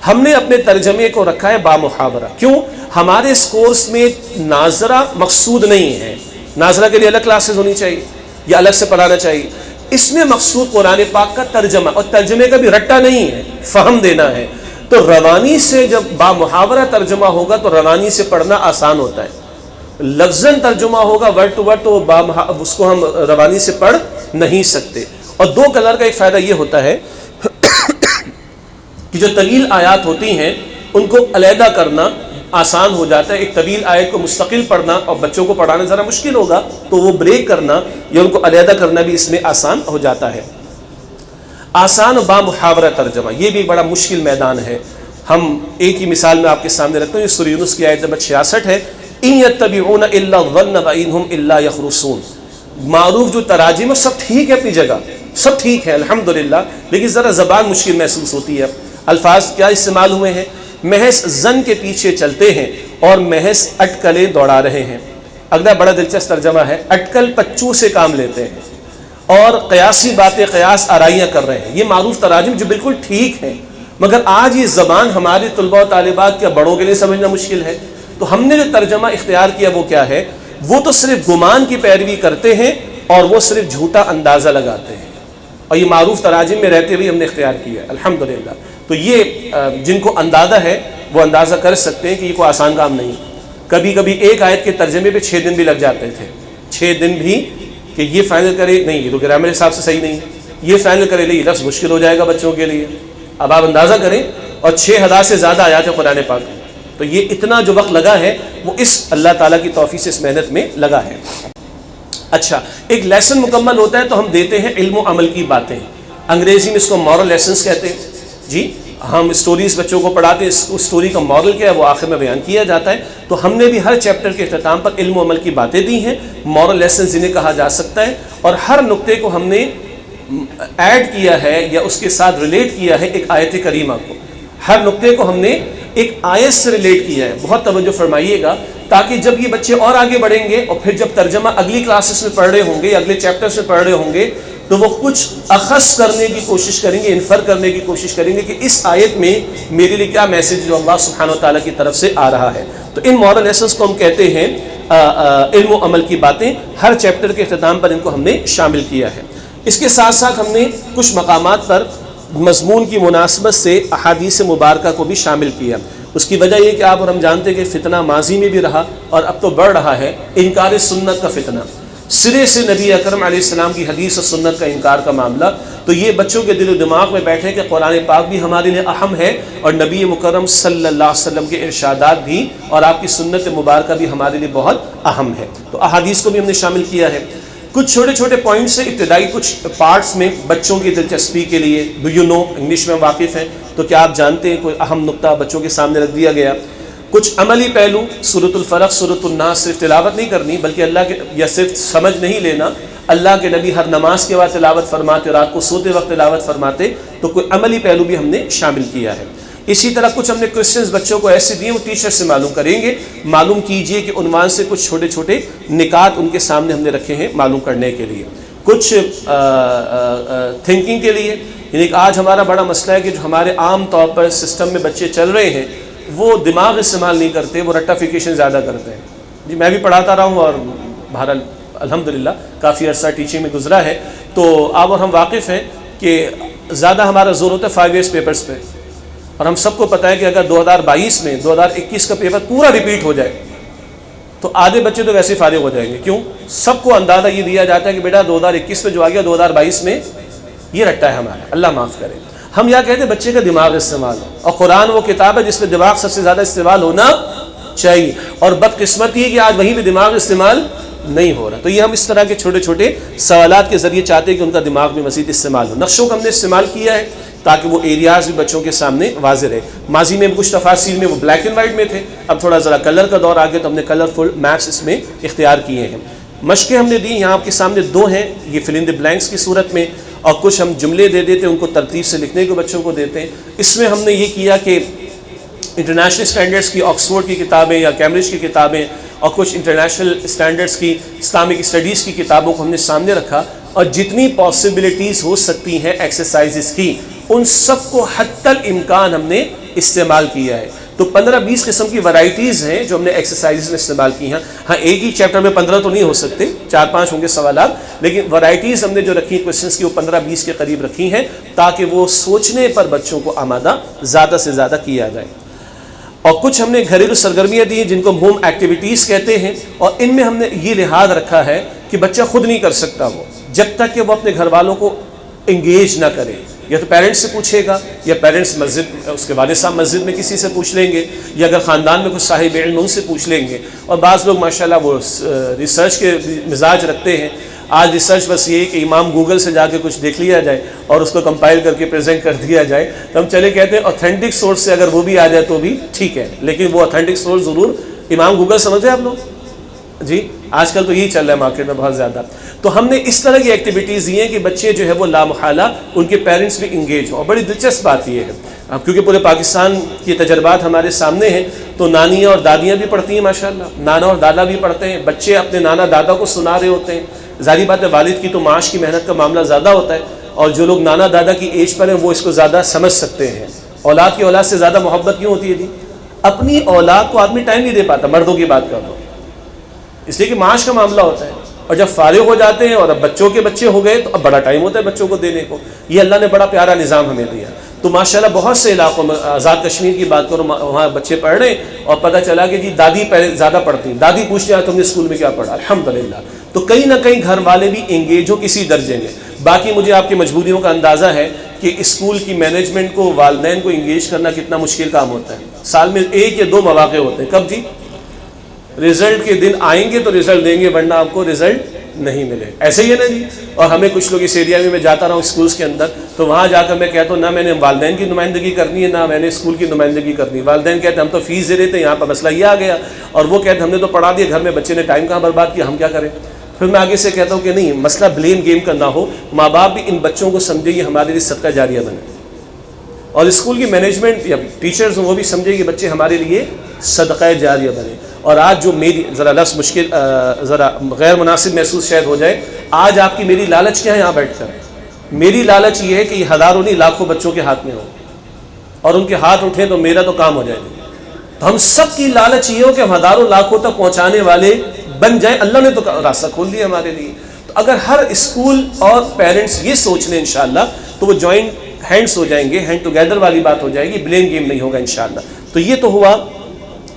ہم نے اپنے ترجمے کو رکھا ہے بامحاورہ. کیوں؟ ہمارے اس کورس میں ناظرہ مقصود نہیں ہے. ناظرہ کے لیے الگ کلاسز ہونی چاہیے یا الگ سے پڑھانا چاہیے. اس میں مقصود قرآن پاک کا ترجمہ، اور ترجمے کا بھی رٹا نہیں ہے، فہم دینا ہے. تو روانی سے جب بامحاورہ ترجمہ ہوگا تو روانی سے پڑھنا آسان ہوتا ہے. لفظاً ترجمہ ہوگا ورڈ ٹو ورڈ تو اس کو ہم روانی سے پڑھ نہیں سکتے. اور 2 کلر کا ایک فائدہ یہ ہوتا ہے کہ جو طویل آیات ہوتی ہیں ان کو علیحدہ کرنا آسان ہو جاتا ہے. ایک طویل آیت کو مستقل پڑھنا اور بچوں کو پڑھانا ذرا مشکل ہوگا، تو وہ بریک کرنا یا ان کو علیحدہ کرنا بھی اس میں آسان ہو جاتا ہے. آسان بامحاورہ ترجمہ یہ بھی بڑا مشکل میدان ہے. ہم ایک ہی مثال میں آپ کے سامنے رکھتا ہوں. یہ سورہ یونس کی آیت نمبر 66 ہے. ان یتبعون الا الظن وان هم الا یخرصون. معروف جو تراجم ہے سب ٹھیک ہے، اپنی جگہ سب ٹھیک ہے الحمدللہ، لیکن ذرا زبان مشکل محسوس ہوتی ہے. الفاظ کیا استعمال ہوئے ہیں؟ محض زن کے پیچھے چلتے ہیں اور محض اٹکلیں دوڑا رہے ہیں. اگلا بڑا دلچسپ ترجمہ ہے، اٹکل پچو سے کام لیتے ہیں اور قیاسی باتیں قیاس آرائیاں کر رہے ہیں. یہ معروف تراجم جو بالکل ٹھیک ہیں، مگر آج یہ زبان ہمارے طلباء و طالبات کے بڑوں کے لیے سمجھنا مشکل ہے. تو ہم نے جو ترجمہ اختیار کیا وہ کیا ہے؟ وہ تو صرف گمان کی پیروی کرتے ہیں اور وہ صرف جھوٹا اندازہ لگاتے ہیں. اور یہ معروف تراجم میں رہتے ہوئے ہم نے اختیار کیا الحمدللہ. تو یہ جن کو اندازہ ہے وہ اندازہ کر سکتے ہیں کہ یہ کوئی آسان کام نہیں. کبھی کبھی ایک آیت کے ترجمے پہ 6 دن بھی لگ جاتے تھے. 6 دن بھی کہ یہ فائنل کرے، نہیں یہ تو گرامر حساب سے صحیح نہیں ہے، یہ فائنل کرے لے، یہ لفظ مشکل ہو جائے گا بچوں کے لیے. اب آپ اندازہ کریں، اور 6000 سے زیادہ آیات ہیں قرآن پاک میں. تو یہ اتنا جو وقت لگا ہے وہ اس اللہ تعالیٰ کی توفیق سے اس محنت میں لگا ہے. اچھا، ایک لیسن مکمل ہوتا ہے تو ہم دیتے ہیں علم و عمل کی باتیں. انگریزی میں اس کو مورل لیسنس کہتے ہیں. جی ہم اسٹوریز بچوں کو پڑھاتے ہیں، اس اسٹوری کا مورل کیا ہے وہ آخر میں بیان کیا جاتا ہے. تو ہم نے بھی ہر چیپٹر کے اختتام پر علم و عمل کی باتیں دی ہیں، مورل لیسنز انہیں کہا جا سکتا ہے. اور ہر نقطے کو ہم نے ایڈ کیا ہے یا اس کے ساتھ ریلیٹ کیا ہے ایک آیت کریمہ کو. ہر نقطے کو ہم نے ایک آیت سے ریلیٹ کیا ہے. بہت توجہ فرمائیے گا، تاکہ جب یہ بچے اور آگے بڑھیں گے اور پھر جب ترجمہ اگلی کلاسز میں پڑھ رہے ہوں گے یا اگلے چیپٹرز میں پڑھ رہے ہوں گے تو وہ کچھ اخذ کرنے کی کوشش کریں گے، انفر کرنے کی کوشش کریں گے کہ اس آیت میں میرے لیے کیا میسیج جو اللہ سبحانہ و تعالیٰ کی طرف سے آ رہا ہے. تو ان مورل لیسنس کو ہم کہتے ہیں علم و عمل کی باتیں. ہر چیپٹر کے اختتام پر ان کو ہم نے شامل کیا ہے. اس کے ساتھ ساتھ ہم نے کچھ مقامات پر مضمون کی مناسبت سے احادیث مبارکہ کو بھی شامل کیا. اس کی وجہ یہ کہ آپ اور ہم جانتے ہیں کہ فتنہ ماضی میں بھی رہا اور اب تو بڑھ رہا ہے، انکار سنت کا فتنہ. سرے سے نبی اکرم علیہ السلام کی حدیث اور سنت کا انکار کا معاملہ. تو یہ بچوں کے دل و دماغ میں بیٹھے کہ قرآن پاک بھی ہمارے لیے اہم ہے اور نبی مکرم صلی اللہ علیہ وسلم کے ارشادات بھی اور آپ کی سنت مبارکہ بھی ہمارے لیے بہت اہم ہے. تو احادیث کو بھی ہم نے شامل کیا ہے. کچھ چھوٹے چھوٹے پوائنٹس ہیں ابتدائی کچھ پارٹس میں بچوں کی دلچسپی کے لیے. ڈو یو نو، انگلش میں واقف ہیں تو کیا آپ جانتے ہیں؟ کوئی اہم نقطہ بچوں کے سامنے رکھ دیا گیا. کچھ عملی پہلو، سورۃ الفلق، سورۃ الناس صرف تلاوت نہیں کرنی بلکہ اللہ کے یا صرف سمجھ نہیں لینا. اللہ کے نبی ہر نماز کے بعد تلاوت فرماتے، رات کو سوتے وقت تلاوت فرماتے. تو کوئی عملی پہلو بھی ہم نے شامل کیا ہے. اسی طرح کچھ ہم نے کوسچنز بچوں کو ایسے دیے وہ ٹیچر سے معلوم کریں گے. معلوم کیجئے کہ عنوان سے کچھ چھوٹے چھوٹے نکات ان کے سامنے ہم نے رکھے ہیں معلوم کرنے کے لیے. کچھ تھنکنگ کے لیے، یعنی کہ آج ہمارا بڑا مسئلہ ہے کہ جو ہمارے عام طور پر سسٹم میں بچے چل رہے ہیں وہ دماغ استعمال نہیں کرتے، وہ رٹافیکیشن زیادہ کرتے ہیں. جی میں بھی پڑھاتا رہا ہوں اور بہرحال الحمدللہ کافی عرصہ ٹیچنگ میں گزرا ہے. تو آپ اور ہم واقف ہیں کہ زیادہ ہمارا زور ہوتا ہے 5 ایئرس پیپرز پہ. اور ہم سب کو پتہ ہے کہ اگر 2022 میں 2021 کا پیپر پورا ریپیٹ ہو جائے تو آدھے بچے تو ویسے فارغ ہو جائیں گے. کیوں؟ سب کو اندازہ یہ دیا جاتا ہے کہ بیٹا 2021 میں جو آ گیا 2022 میں یہ رٹا ہے ہمارا. اللہ معاف کرے. ہم یا کہتے ہیں بچے کا دماغ استعمال ہو, اور قرآن وہ کتاب ہے جس میں دماغ سب سے زیادہ استعمال ہونا چاہیے, اور بدقسمتی ہے کہ آج وہیں پہ دماغ استعمال نہیں ہو رہا. تو یہ ہم اس طرح کے چھوٹے چھوٹے سوالات کے ذریعے چاہتے ہیں کہ ان کا دماغ میں مزید استعمال ہو. نقشوں کو ہم نے استعمال کیا ہے تاکہ وہ ایریاز بھی بچوں کے سامنے واضح رہے. ماضی میں کچھ تفاصیل میں وہ بلیک اینڈ وائٹ میں تھے, اب تھوڑا ذرا کلر کا دور آ گیا تو ہم نے کلرفل میپس اس میں اختیار کیے ہیں. مشقیں ہم نے دی یہاں آپ کے سامنے 2 ہیں, یہ فل ان دی بلینکس کی صورت میں, اور کچھ ہم جملے دے دیتے ہیں ان کو ترتیب سے لکھنے کو بچوں کو دیتے ہیں. اس میں ہم نے یہ کیا کہ انٹرنیشنل اسٹینڈرڈس کی آکسفورڈ کی کتابیں یا کیمبرج کی کتابیں اور کچھ انٹرنیشنل اسٹینڈرڈس کی اسلامک اسٹڈیز کی کتابوں کو ہم نے سامنے رکھا, اور جتنی پاسبلٹیز ہو سکتی ہیں ایکسرسائزز کی ان سب کو حتی الامکان ہم نے استعمال کیا ہے. تو 15-20 قسم کی ورائٹیز ہیں جو ہم نے ایکسرسائزز میں استعمال کی ہیں. ہاں ایک ہی چیپٹر میں 15 تو نہیں ہو سکتے, 4-5 ہوں گے سوالات, لیکن ورائٹیز ہم نے جو رکھی کویشچنس کی وہ 15-20 کے قریب رکھی ہیں تاکہ وہ سوچنے پر بچوں کو آمادہ زیادہ سے زیادہ کیا جائے. اور کچھ ہم نے گھریلو سرگرمیاں دی ہیں جن کو ہوم ایکٹیویٹیز کہتے ہیں, اور ان میں ہم نے یہ لحاظ رکھا ہے کہ بچہ خود نہیں کر سکتا وہ جب تک کہ وہ اپنے گھر والوں کو انگیج نہ کرے. یا تو پیرنٹس سے پوچھے گا, یا پیرنٹس مسجد اس کے والد صاحب مسجد میں کسی سے پوچھ لیں گے, یا اگر خاندان میں کچھ صاحب علم ان سے پوچھ لیں گے. اور بعض لوگ ماشاءاللہ وہ ریسرچ کے مزاج رکھتے ہیں. آج ریسرچ بس یہ کہ امام گوگل سے جا کے کچھ دیکھ لیا جائے اور اس کو کمپائل کر کے پریزنٹ کر دیا جائے, تو ہم چلے کہتے ہیں اوتھینٹک سورس سے اگر وہ بھی آ جائے تو بھی ٹھیک ہے, لیکن وہ اوتھینٹک سورس ضرور امام گوگل سمجھتے ہیں آپ لوگ جی. آج کل تو یہی چل رہا ہے مارکیٹ میں بہت زیادہ. تو ہم نے اس طرح کی ایکٹیویٹیز دی ہیں کہ بچے جو ہے وہ لامحالہ ان کے پیرنٹس بھی انگیج ہوں. اور بڑی دلچسپ بات یہ ہے, اب کیونکہ پورے پاکستان کی تجربات ہمارے سامنے ہیں, تو نانیاں اور دادیاں بھی پڑھتی ہیں ماشاءاللہ, نانا اور دادا بھی پڑھتے ہیں, بچے اپنے نانا دادا کو سنا رہے ہوتے ہیں. ظاہری بات ہے والد کی تو معاش کی محنت کا معاملہ زیادہ ہوتا ہے, اور جو لوگ نانا دادا کی ایج پر ہیں وہ اس کو زیادہ سمجھ سکتے ہیں. اولاد کی اولاد سے زیادہ محبت کیوں ہوتی ہے جی؟ اپنی اولاد کو آدمی ٹائم نہیں دے پاتا, مردوں کی بات کر لو, اس لیے کہ معاش کا معاملہ ہوتا ہے. اور جب فارغ ہو جاتے ہیں اور اب بچوں کے بچے ہو گئے تو اب بڑا ٹائم ہوتا ہے بچوں کو دینے کو. یہ اللہ نے بڑا پیارا نظام ہمیں دیا. تو ماشاءاللہ بہت سے علاقوں میں, آزاد کشمیر کی بات کرو, وہاں بچے پڑھ رہے ہیں اور پتہ چلا کہ جی دادی پہلے زیادہ پڑھتی ہیں, دادی پوچھتے ہیں تم نے اسکول میں کیا پڑھا, الحمدللہ. تو کہیں نہ کہیں گھر والے بھی انگیج ہو کسی درجے میں. باقی مجھے آپ کی مجبوریوں کا اندازہ ہے کہ اسکول کی مینجمنٹ کو, والدین کو انگیج کرنا کتنا مشکل کام ہوتا ہے. سال میں 1 یا 2 مواقع ہوتے ہیں. کب جی؟ رزلٹ کے دن آئیں گے تو رزلٹ دیں گے, ورنہ آپ کو رزلٹ نہیں ملے. ایسے ہی ہے نا جی. اور ہمیں کچھ لوگ اس ایریا میں جاتا رہا ہوں اسکولس کے اندر, تو وہاں جا کر میں کہتا ہوں نہ میں نے والدین کی نمائندگی کرنی ہے نہ میں نے اسکول کی نمائندگی کرنی ہے. والدین کہتے ہیں ہم تو فیس دے رہے تھے, یہاں پر مسئلہ یہ آ گیا, اور وہ کہتے ہیں ہم نے تو پڑھا دیا, گھر میں بچے نے ٹائم کہاں برباد کیا, ہم کیا کریں. پھر میں آگے سے کہتا ہوں کہ نہیں, مسئلہ بلیم گیم کا نہ ہو, ماں باپ بھی ان بچوں کو سمجھے یہ ہمارے لیے صدقہ جاریہ بنے, اور اسکول کی مینجمنٹ یا ٹیچرز وہ بھی سمجھے کہ بچے ہمارے لیے صدقہ جاریہ بنے. اور آج جو میری ذرا لفظ مشکل, ذرا غیر مناسب محسوس شاید ہو جائے, آج آپ کی میری لالچ کیا ہے یہاں بیٹھ کر؟ میری لالچ یہ ہے کہ یہ ہزاروں نہیں لاکھوں بچوں کے ہاتھ میں ہو, اور ان کے ہاتھ اٹھیں تو میرا تو کام ہو جائے گا. تو ہم سب کی لالچ یہ ہو کہ ہم ہزاروں لاکھوں تک پہنچانے والے بن جائیں. اللہ نے تو راستہ کھول دیا ہمارے لیے. تو اگر ہر اسکول اور پیرنٹس یہ سوچ لیں انشاءاللہ تو وہ جوائنٹ ہینڈس ہو جائیں گے, ہینڈ ٹوگیدر والی بات ہو جائے گی, بلیم گیم نہیں ہوگا انشاءاللہ. تو یہ تو ہوا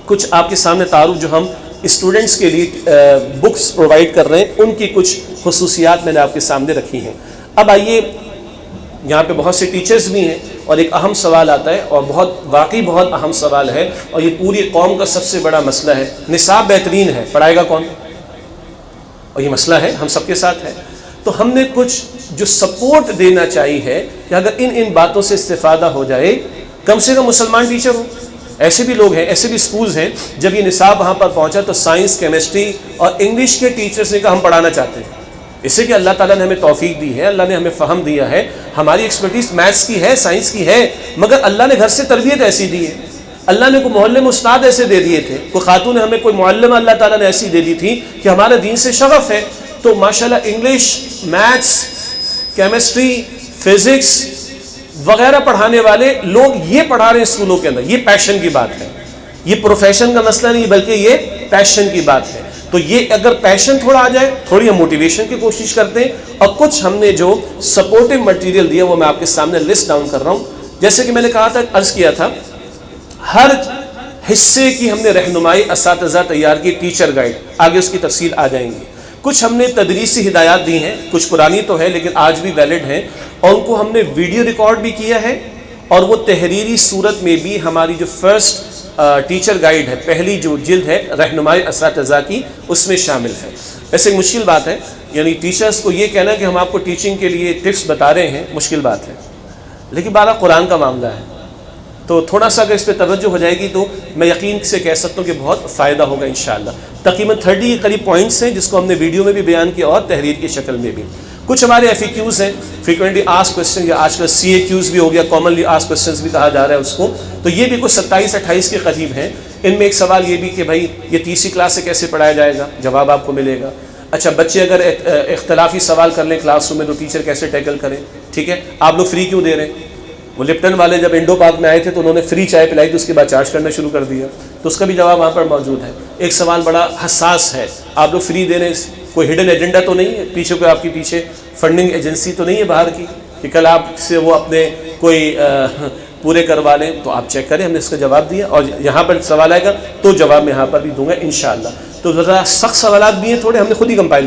کچھ آپ کے سامنے تعارف جو ہم اسٹوڈنٹس کے لیے بکس پرووائڈ کر رہے ہیں, ان کی کچھ خصوصیات میں نے آپ کے سامنے رکھی ہیں. اب آئیے, یہاں پہ بہت سے ٹیچرز بھی ہیں, اور ایک اہم سوال آتا ہے, اور واقعی بہت اہم سوال ہے, اور یہ پوری قوم کا سب سے بڑا مسئلہ ہے. نصاب بہترین ہے, پڑھائے گا کون؟ اور یہ مسئلہ ہے, ہم سب کے ساتھ ہے. تو ہم نے کچھ جو سپورٹ دینا چاہیے کہ اگر ان باتوں سے استفادہ ہو جائے, کم سے کم مسلمان ٹیچر ہوں. ایسے بھی لوگ ہیں, ایسے بھی سکولز ہیں, جب یہ نصاب وہاں پر پہنچا تو سائنس, کیمسٹری اور انگلش کے ٹیچرز نے کہا ہم پڑھانا چاہتے ہیں. اس سے کہ اللہ تعالیٰ نے ہمیں توفیق دی ہے, اللہ نے ہمیں فہم دیا ہے, ہماری ایکسپرٹیز میتھس کی ہے, سائنس کی ہے, مگر اللہ نے گھر سے تربیت ایسی دی ہے. اللہ نے کوئی محلے میں استاد ایسے دے دیے تھے, کوئی خاتون نے ہمیں کوئی معلمہ اللہ تعالیٰ نے ایسی دے دی تھی کہ ہمارا دین سے شغف ہے. تو ماشاءاللہ انگلش, میتھس, کیمسٹری, فزکس وغیرہ پڑھانے والے لوگ یہ پڑھا رہے ہیں اسکولوں کے اندر. یہ پیشن کی بات ہے, یہ پروفیشن کا مسئلہ نہیں بلکہ یہ پیشن کی بات ہے. تو یہ اگر پیشن تھوڑا آ جائے, تھوڑی ہم موٹیویشن کی کوشش کرتے ہیں. اور کچھ ہم نے جو سپورٹیو مٹیریل دیا وہ میں آپ کے سامنے لسٹ ڈاؤن کر رہا ہوں. جیسے کہ میں نے کہا تھا، عرض کیا تھا، ہر حصے کی ہم نے رہنمائی اساتذہ تیار کی، ٹیچر گائیڈ، آگے اس کی تفصیل آ جائیں گی. کچھ ہم نے تدریسی ہدایات دی ہیں، کچھ پرانی تو ہے لیکن آج بھی ویلڈ ہیں، اور ان کو ہم نے ویڈیو ریکارڈ بھی کیا ہے، اور وہ تحریری صورت میں بھی ہماری جو فرسٹ ٹیچر گائیڈ ہے، پہلی جو جلد ہے رہنمائی اساتذہ کی، اس میں شامل ہے. ایسے ایک مشکل بات ہے، یعنی ٹیچرز کو یہ کہنا کہ ہم آپ کو ٹیچنگ کے لیے ٹپس بتا رہے ہیں، مشکل بات ہے، لیکن بارہ قرآن کا معاملہ ہے، تو تھوڑا سا اگر اس پہ توجہ ہو جائے گی تو میں یقین سے کہہ سکتا ہوں کہ بہت فائدہ ہوگا انشاءاللہ. تقریباً 30 کے قریب پوائنٹس ہیں جس کو ہم نے ویڈیو میں بھی بیان کیا اور تحریر کی شکل میں بھی. کچھ ہمارے FAQs ہیں، فریکوینٹلی آسک کوسچن، یا آج کل CAQs بھی ہو گیا، کامنلی آسک کوسچنز بھی کہا جا رہا ہے اس کو. تو یہ بھی کچھ 27-28 کے قریب ہیں. ان میں ایک سوال یہ بھی کہ بھائی یہ تیسری کلاس سے کیسے پڑھایا جائے گا، جواب آپ کو ملے گا. اچھا، بچے اگر اختلافی سوال کر لیں کلاس روم میں تو ٹیچر کیسے ٹیکل کریں، ٹھیک ہے. آپ لوگ فری کیوں دے رہے ہیں؟ وہ لپٹن والے جب انڈو پارک میں آئے تھے تو انہوں نے فری چائے پلائی تھی، اس کے بعد چارج کرنا شروع کر دیا، تو اس کا بھی جواب وہاں پر موجود ہے. ایک سوال بڑا حساس ہے، آپ لوگ فری دے رہے ہیں، کوئی ہڈن ایجنڈا تو نہیں ہے پیچھے، کوئی آپ کی پیچھے فنڈنگ ایجنسی تو نہیں ہے باہر کی کہ کل آپ سے وہ اپنے کوئی پورے کروا لیں؟ تو آپ چیک کریں. ہم نے اس کا جواب دیا، اور یہاں پر سوال آئے گا تو جواب میں یہاں پر بھی دوں گا انشاءاللہ. تو ذرا سخت سوالات بھی ہیں تھوڑے، ہم نے خود ہی کمپائل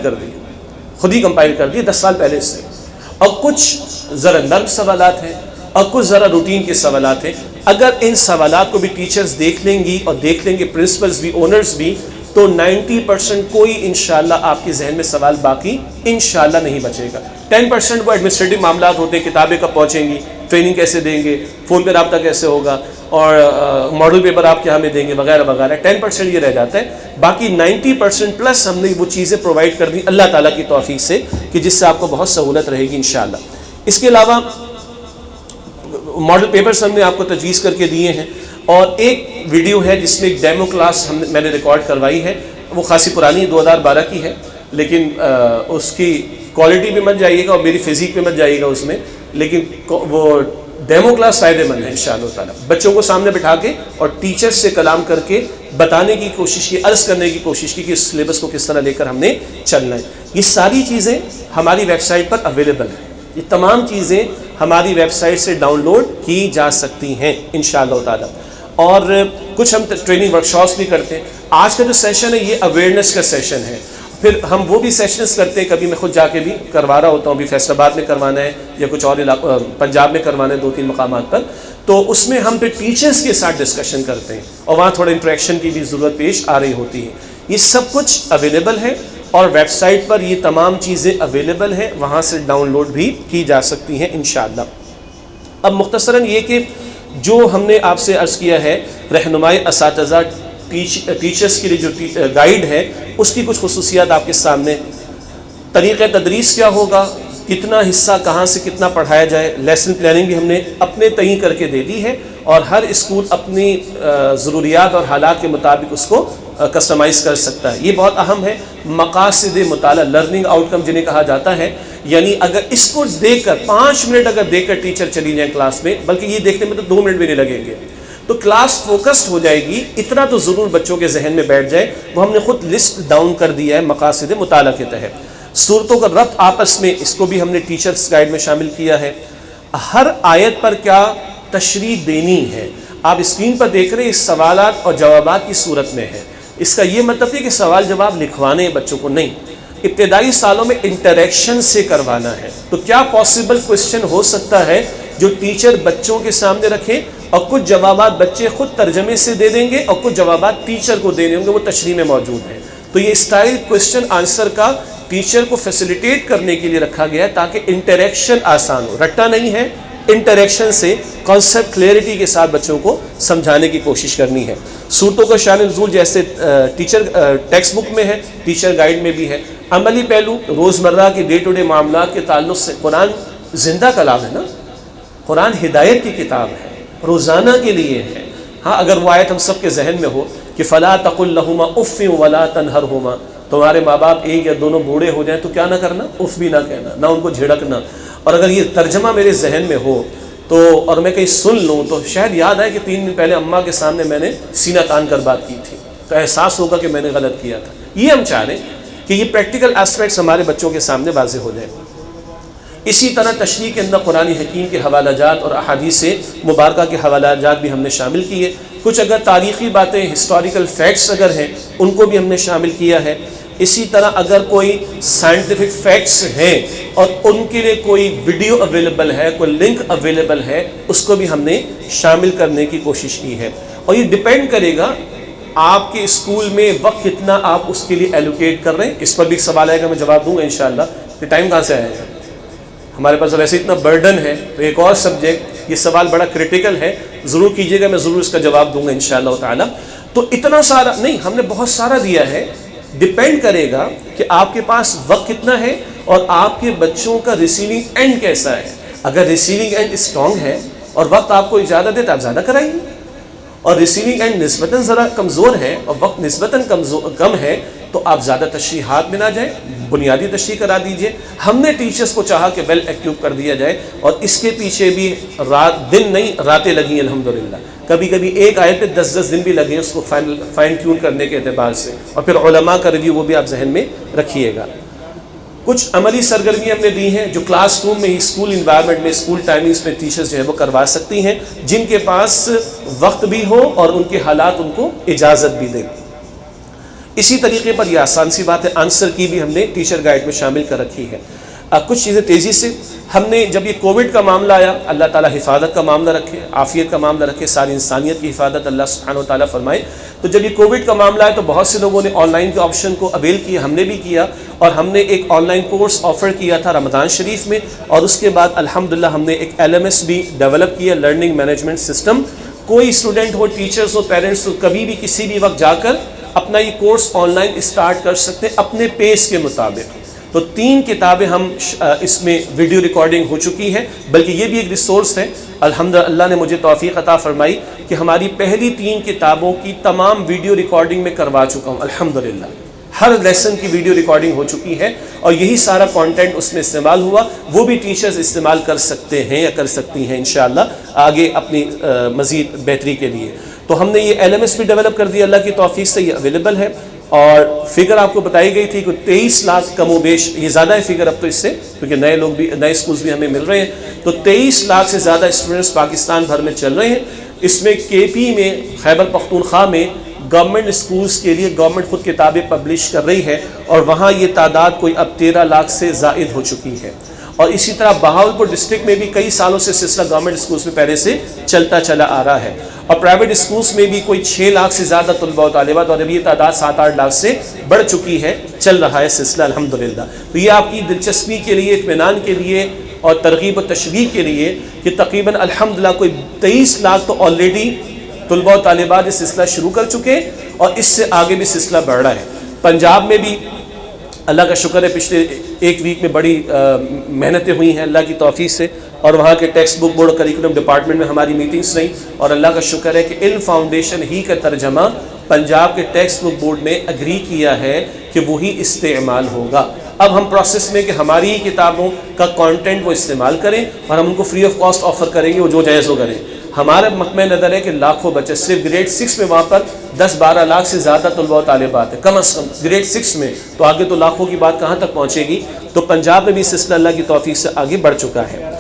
کر دیے 10 سال پہلے سے، اور کچھ ذرا نرم سوالات ہیں اور کچھ ذرا روٹین کے سوالات ہیں. اگر ان سوالات کو بھی ٹیچرز دیکھ لیں گی اور دیکھ لیں گے پرنسپلز بھی، اونرز بھی، تو 90% کوئی انشاءاللہ آپ کے ذہن میں سوال باقی انشاءاللہ نہیں بچے گا. 10% وہ ایڈمنسٹریٹو معاملات ہوتے ہیں، کتابیں کب پہنچیں گی، ٹریننگ کیسے دیں گے، فون پہ رابطہ کیسے ہوگا، اور ماڈل پیپر آپ کیا ہمیں دیں گے، وغیرہ وغیرہ. 10% یہ رہ جاتا ہے. باقی 90% پلس ہم نے وہ چیزیں پرووائڈ کر دی اللہ تعالیٰ کی توفیق سے کہ جس سے آپ کو بہت سہولت رہے گی انشاءاللہ. اس کے علاوہ ماڈل پیپرز ہم نے آپ کو تجویز کر کے دیے ہیں، اور ایک ویڈیو ہے جس میں ایک ڈیمو کلاس میں نے ریکارڈ کروائی ہے. وہ خاصی پرانی 2012 کی ہے، لیکن اس کی کوالٹی پہ مت جائیے گا اور میری فزیک پہ مت جائیے گا اس میں، لیکن وہ ڈیمو کلاس فائدہ مند ہے انشاءاللہ تعالیٰ. بچوں کو سامنے بٹھا کے اور ٹیچر سے کلام کر کے بتانے کی کوشش کی، عرض کرنے کی کوشش کی کہ اس سلیبس کو کس طرح لے کر ہم نے چلنا ہے. یہ ساری چیزیں ہماری ویب سائٹ پر اویلیبل ہیں. یہ تمام چیزیں ہماری ویب سائٹ سے ڈاؤن لوڈ کی جا سکتی ہیں انشاءاللہ تعالیٰ. اور کچھ ہم ٹریننگ ورکشاپس بھی کرتے ہیں. آج کا جو سیشن ہے یہ اویئرنیس کا سیشن ہے. پھر ہم وہ بھی سیشنز کرتے ہیں، کبھی میں خود جا کے بھی کروا رہا ہوتا ہوں، ابھی فیصل آباد میں کروانا ہے یا کچھ اور پنجاب میں کروانا ہے 2-3 مقامات پر. تو اس میں ہم پھر ٹیچرز کے ساتھ ڈسکشن کرتے ہیں، اور وہاں تھوڑا انٹریکشن کی بھی ضرورت پیش آ رہی ہوتی ہے. یہ سب کچھ اویلیبل ہے، اور ویب سائٹ پر یہ تمام چیزیں اویلیبل ہیں، وہاں سے ڈاؤن لوڈ بھی کی جا سکتی ہیں انشاءاللہ. اب مختصراً یہ کہ جو ہم نے آپ سے عرض کیا ہے رہنمائی اساتذہ ٹیچرز کے لیے جو گائیڈ ہے، اس کی کچھ خصوصیات آپ کے سامنے. طریقہ تدریس کیا ہوگا، کتنا حصہ کہاں سے کتنا پڑھایا جائے، لیسن پلاننگ بھی ہم نے اپنے تعین کر کے دے دی ہے، اور ہر اسکول اپنی ضروریات اور حالات کے مطابق اس کو کسٹمائز کر سکتا ہے. یہ بہت اہم ہے. مقاصد مطالعہ، لرننگ آؤٹ کم جنہیں کہا جاتا ہے، یعنی اگر اس کو دیکھ کر 5 منٹ اگر دیکھ کر ٹیچر چلی جائیں کلاس میں، بلکہ یہ دیکھنے میں تو 2 منٹ بھی نہیں لگیں گے، تو کلاس فوکسڈ ہو جائے گی. اتنا تو ضرور بچوں کے ذہن میں بیٹھ جائے. وہ ہم نے خود لسٹ ڈاؤن کر دیا ہے مقاصد مطالعہ کے تحت. صورتوں کا ربط آپس میں، اس کو بھی ہم نے ٹیچرز گائیڈ میں شامل کیا ہے. ہر آیت پر کیا تشریح دینی ہے، آپ اسکرین پر دیکھ رہے ہیں، اس سوالات اور جوابات کی صورت میں ہے. اس کا یہ مطلب ہے کہ سوال جواب لکھوانے ہیں بچوں کو، نہیں، ابتدائی سالوں میں انٹریکشن سے کروانا ہے. تو کیا پاسبل کوشچن ہو سکتا ہے جو ٹیچر بچوں کے سامنے رکھے، اور کچھ جوابات بچے خود ترجمے سے دے دیں گے اور کچھ جوابات ٹیچر کو دینے ہوں گے، وہ تشریح میں موجود ہیں. تو یہ اسٹائل کوشچن آنسر کا ٹیچر کو فیسیلیٹیٹ کرنے کے لیے رکھا گیا ہے تاکہ انٹریکشن آسان ہو. رٹا نہیں ہے، انٹریکشن سے کانسیپٹ کلیئرٹی کے ساتھ بچوں کو سمجھانے کی کوشش کرنی ہے. صورتوں کا شان نزول جیسے ٹیچر ٹیکسٹ بک میں ہے، ٹیچر گائیڈ میں بھی ہے. عملی پہلو روزمرہ کے ڈے ٹو ڈے معاملات کے تعلق سے، قرآن زندہ کلام ہے نا، قرآن ہدایت کی کتاب ہے، روزانہ کے لیے ہے. ہاں اگر وہ آیت ہم سب کے ذہن میں ہو کہ فلا تقل لہما اف ولا تنہرہما، تمہارے ماں باپ ایک یا دونوں بوڑھے ہو جائیں تو کیا نہ کرنا، اف بھی نہ کہنا، نہ ان کو جھڑکنا. اور اگر یہ ترجمہ میرے ذہن میں ہو تو، اور میں کہیں سن لوں تو شاید یاد آئے کہ 3 دن پہلے اماں کے سامنے میں نے سینہ تان کر بات کی تھی، تو احساس ہوگا کہ میں نے غلط کیا تھا. یہ ہم چاہ رہے ہیں کہ یہ پریکٹیکل ایسپیکٹس ہمارے بچوں کے سامنے واضح ہو جائے. اسی طرح تشریح کے اندر قرآن حکیم کے حوالہ جات اور احادیث مبارکہ کے حوالہ جات بھی ہم نے شامل کیے. کچھ اگر تاریخی باتیں، ہسٹوریکل فیکٹس اگر ہیں، ان کو بھی ہم نے شامل کیا ہے. اسی طرح اگر کوئی سائنٹیفک فیکٹس ہیں اور ان کے لیے کوئی ویڈیو اویلیبل ہے، کوئی لنک اویلیبل ہے، اس کو بھی ہم نے شامل کرنے کی کوشش کی ہے. اور یہ ڈیپینڈ کرے گا آپ کے اسکول میں وقت کتنا آپ اس کے لیے ایلوکیٹ کر رہے ہیں. اس پر بھی ایک سوال آئے گا، میں جواب دوں گا انشاءاللہ. کہ ٹائم کہاں سے آئے گا؟ ہمارے پاس ویسے اتنا برڈن ہے، تو ایک اور سبجیکٹ، یہ سوال بڑا کریٹیکل ہے، ضرور کیجیے گا، میں ضرور اس کا جواب دوں گا انشاءاللہ تعالی. تو اتنا سارا نہیں، ہم نے بہت سارا دیا ہے. ڈیپینڈ کرے گا کہ آپ کے پاس وقت کتنا ہے اور آپ کے بچوں کا ریسیونگ اینڈ کیسا ہے. اگر ریسیونگ اینڈ اسٹرانگ ہے اور وقت آپ کو اجازت دے تو آپ زیادہ کرائیے، اور ریسیونگ اینڈ نسبتاً ذرا کمزور ہے اور وقت نسبتاً کم ہے تو آپ زیادہ تشریحات میں نہ جائیں، بنیادی تشریح کرا دیجئے. ہم نے ٹیچرز کو چاہا کہ ویل ایکیوپ کر دیا جائے، اور اس کے پیچھے بھی دن نہیں راتیں لگی الحمدللہ. کبھی کبھی ایک آیت پہ 10 دن بھی لگے اس کو فائن ٹیون کرنے کے اعتبار سے. اور پھر علماء کا ریویو، وہ بھی آپ ذہن میں رکھیے گا. کچھ عملی سرگرمیاں ہم نے دی ہیں جو کلاس روم میں ہی، اسکول انوائرمنٹ میں، اسکول ٹائمنگز میں ٹیچرز جو ہے وہ کروا سکتی ہیں، جن کے پاس وقت بھی ہو اور ان کے حالات ان کو اجازت بھی دیں. اسی طریقے پر یہ آسان سی بات ہے، آنسر کی بھی ہم نے ٹیچر گائیڈ میں شامل کر رکھی ہے. کچھ چیزیں تیزی سے ہم نے، جب یہ کووڈ کا معاملہ آیا، اللہ تعالیٰ حفاظت کا معاملہ رکھے، عافیت کا معاملہ رکھے، ساری انسانیت کی حفاظت اللہ سبحانہ و تعالیٰ فرمائے. تو جب یہ کووڈ کا معاملہ آیا تو بہت سے لوگوں نے آن لائن کے آپشن کو اویل کیا، ہم نے بھی کیا، اور ہم نے ایک آن لائن کورس آفر کیا تھا رمضان شریف میں. اور اس کے بعد الحمدللہ ہم نے ایک LMS بھی ڈیولپ کیا، لرننگ مینجمنٹ سسٹم. کوئی student who, teachers who, parents who, کبھی بھی کسی بھی وقت جا کر اپنا یہ کورس آن لائن اسٹارٹ کر سکتے ہیں اپنے پیس کے مطابق. تو 3 کتابیں ہم اس میں ویڈیو ریکارڈنگ ہو چکی ہے، بلکہ یہ بھی ایک ریسورس ہے. الحمدللہ اللہ نے مجھے توفیق عطا فرمائی کہ ہماری پہلی 3 کتابوں کی تمام ویڈیو ریکارڈنگ میں کروا چکا ہوں الحمدللہ. ہر لیسن کی ویڈیو ریکارڈنگ ہو چکی ہے اور یہی سارا کانٹینٹ اس میں استعمال ہوا. وہ بھی ٹیچرز استعمال کر سکتے ہیں یا کر سکتی ہیں انشاءاللہ آگے اپنی مزید بہتری کے لیے. تو ہم نے یہ LMS بھی ڈیولپ کر دیا، اللہ کی توفیق سے یہ اویلیبل ہے. اور فگر آپ کو بتائی گئی تھی کہ 23 لاکھ کم و بیش، یہ زیادہ ہے فگر اب تو اس سے، کیونکہ نئے لوگ بھی، نئے اسکولز بھی ہمیں مل رہے ہیں. تو 23 لاکھ سے زیادہ اسٹوڈنٹس پاکستان بھر میں چل رہے ہیں. اس میں KP میں، خیبر پختونخوا میں گورنمنٹ اسکولز کے لیے گورنمنٹ خود کتابیں پبلش کر رہی ہے، اور وہاں یہ تعداد کوئی اب 13 لاکھ سے زائد ہو چکی ہے. اور اسی طرح بہاولپور ڈسٹرکٹ میں بھی کئی سالوں سے سلسلہ گورنمنٹ اسکولز میں پہلے سے چلتا چلا آ رہا ہے. اور پرائیویٹ اسکولز میں بھی کوئی 6 لاکھ سے زیادہ طلباء و طالبات، اور ابھی یہ تعداد 7-8 لاکھ سے بڑھ چکی ہے، چل رہا ہے سلسلہ الحمدللہ. تو یہ آپ کی دلچسپی کے لیے، اطمینان کے لیے اور ترغیب و تشویق کے لیے کہ تقریباً الحمدللہ کوئی 23 لاکھ تو آلریڈی طلباء و طالبات یہ سلسلہ شروع کر چکے، اور اس سے آگے بھی سلسلہ بڑھ رہا ہے. پنجاب میں بھی اللہ کا شکر ہے پچھلے 1 ویک میں بڑی محنتیں ہوئی ہیں اللہ کی توفیق سے، اور وہاں کے text book board curriculum department میں ہماری میٹنگز رہیں، اور اللہ کا شکر ہے کہ علم فاؤنڈیشن ہی کا ترجمہ پنجاب کے ٹیکسٹ بک بورڈ نے اگری کیا ہے کہ وہی استعمال ہوگا. اب ہم پروسیس میں کہ ہماری ہی کتابوں کا کانٹینٹ وہ استعمال کریں، اور ہم ان کو فری آف کاسٹ آفر کریں گے، وہ جو جائز ہو کریں. ہمارا مطمع نظر ہے کہ لاکھوں بچے، صرف گریڈ 6 میں وہاں پر 10-12 لاکھ سے زیادہ طلباء و طالبات ہیں کم از کم گریڈ 6 میں، تو آگے تو لاکھوں کی بات کہاں تک پہنچے گی. تو پنجاب میں بھی سلسلہ اللہ کی توفیق سے آگے بڑھ چکا ہے.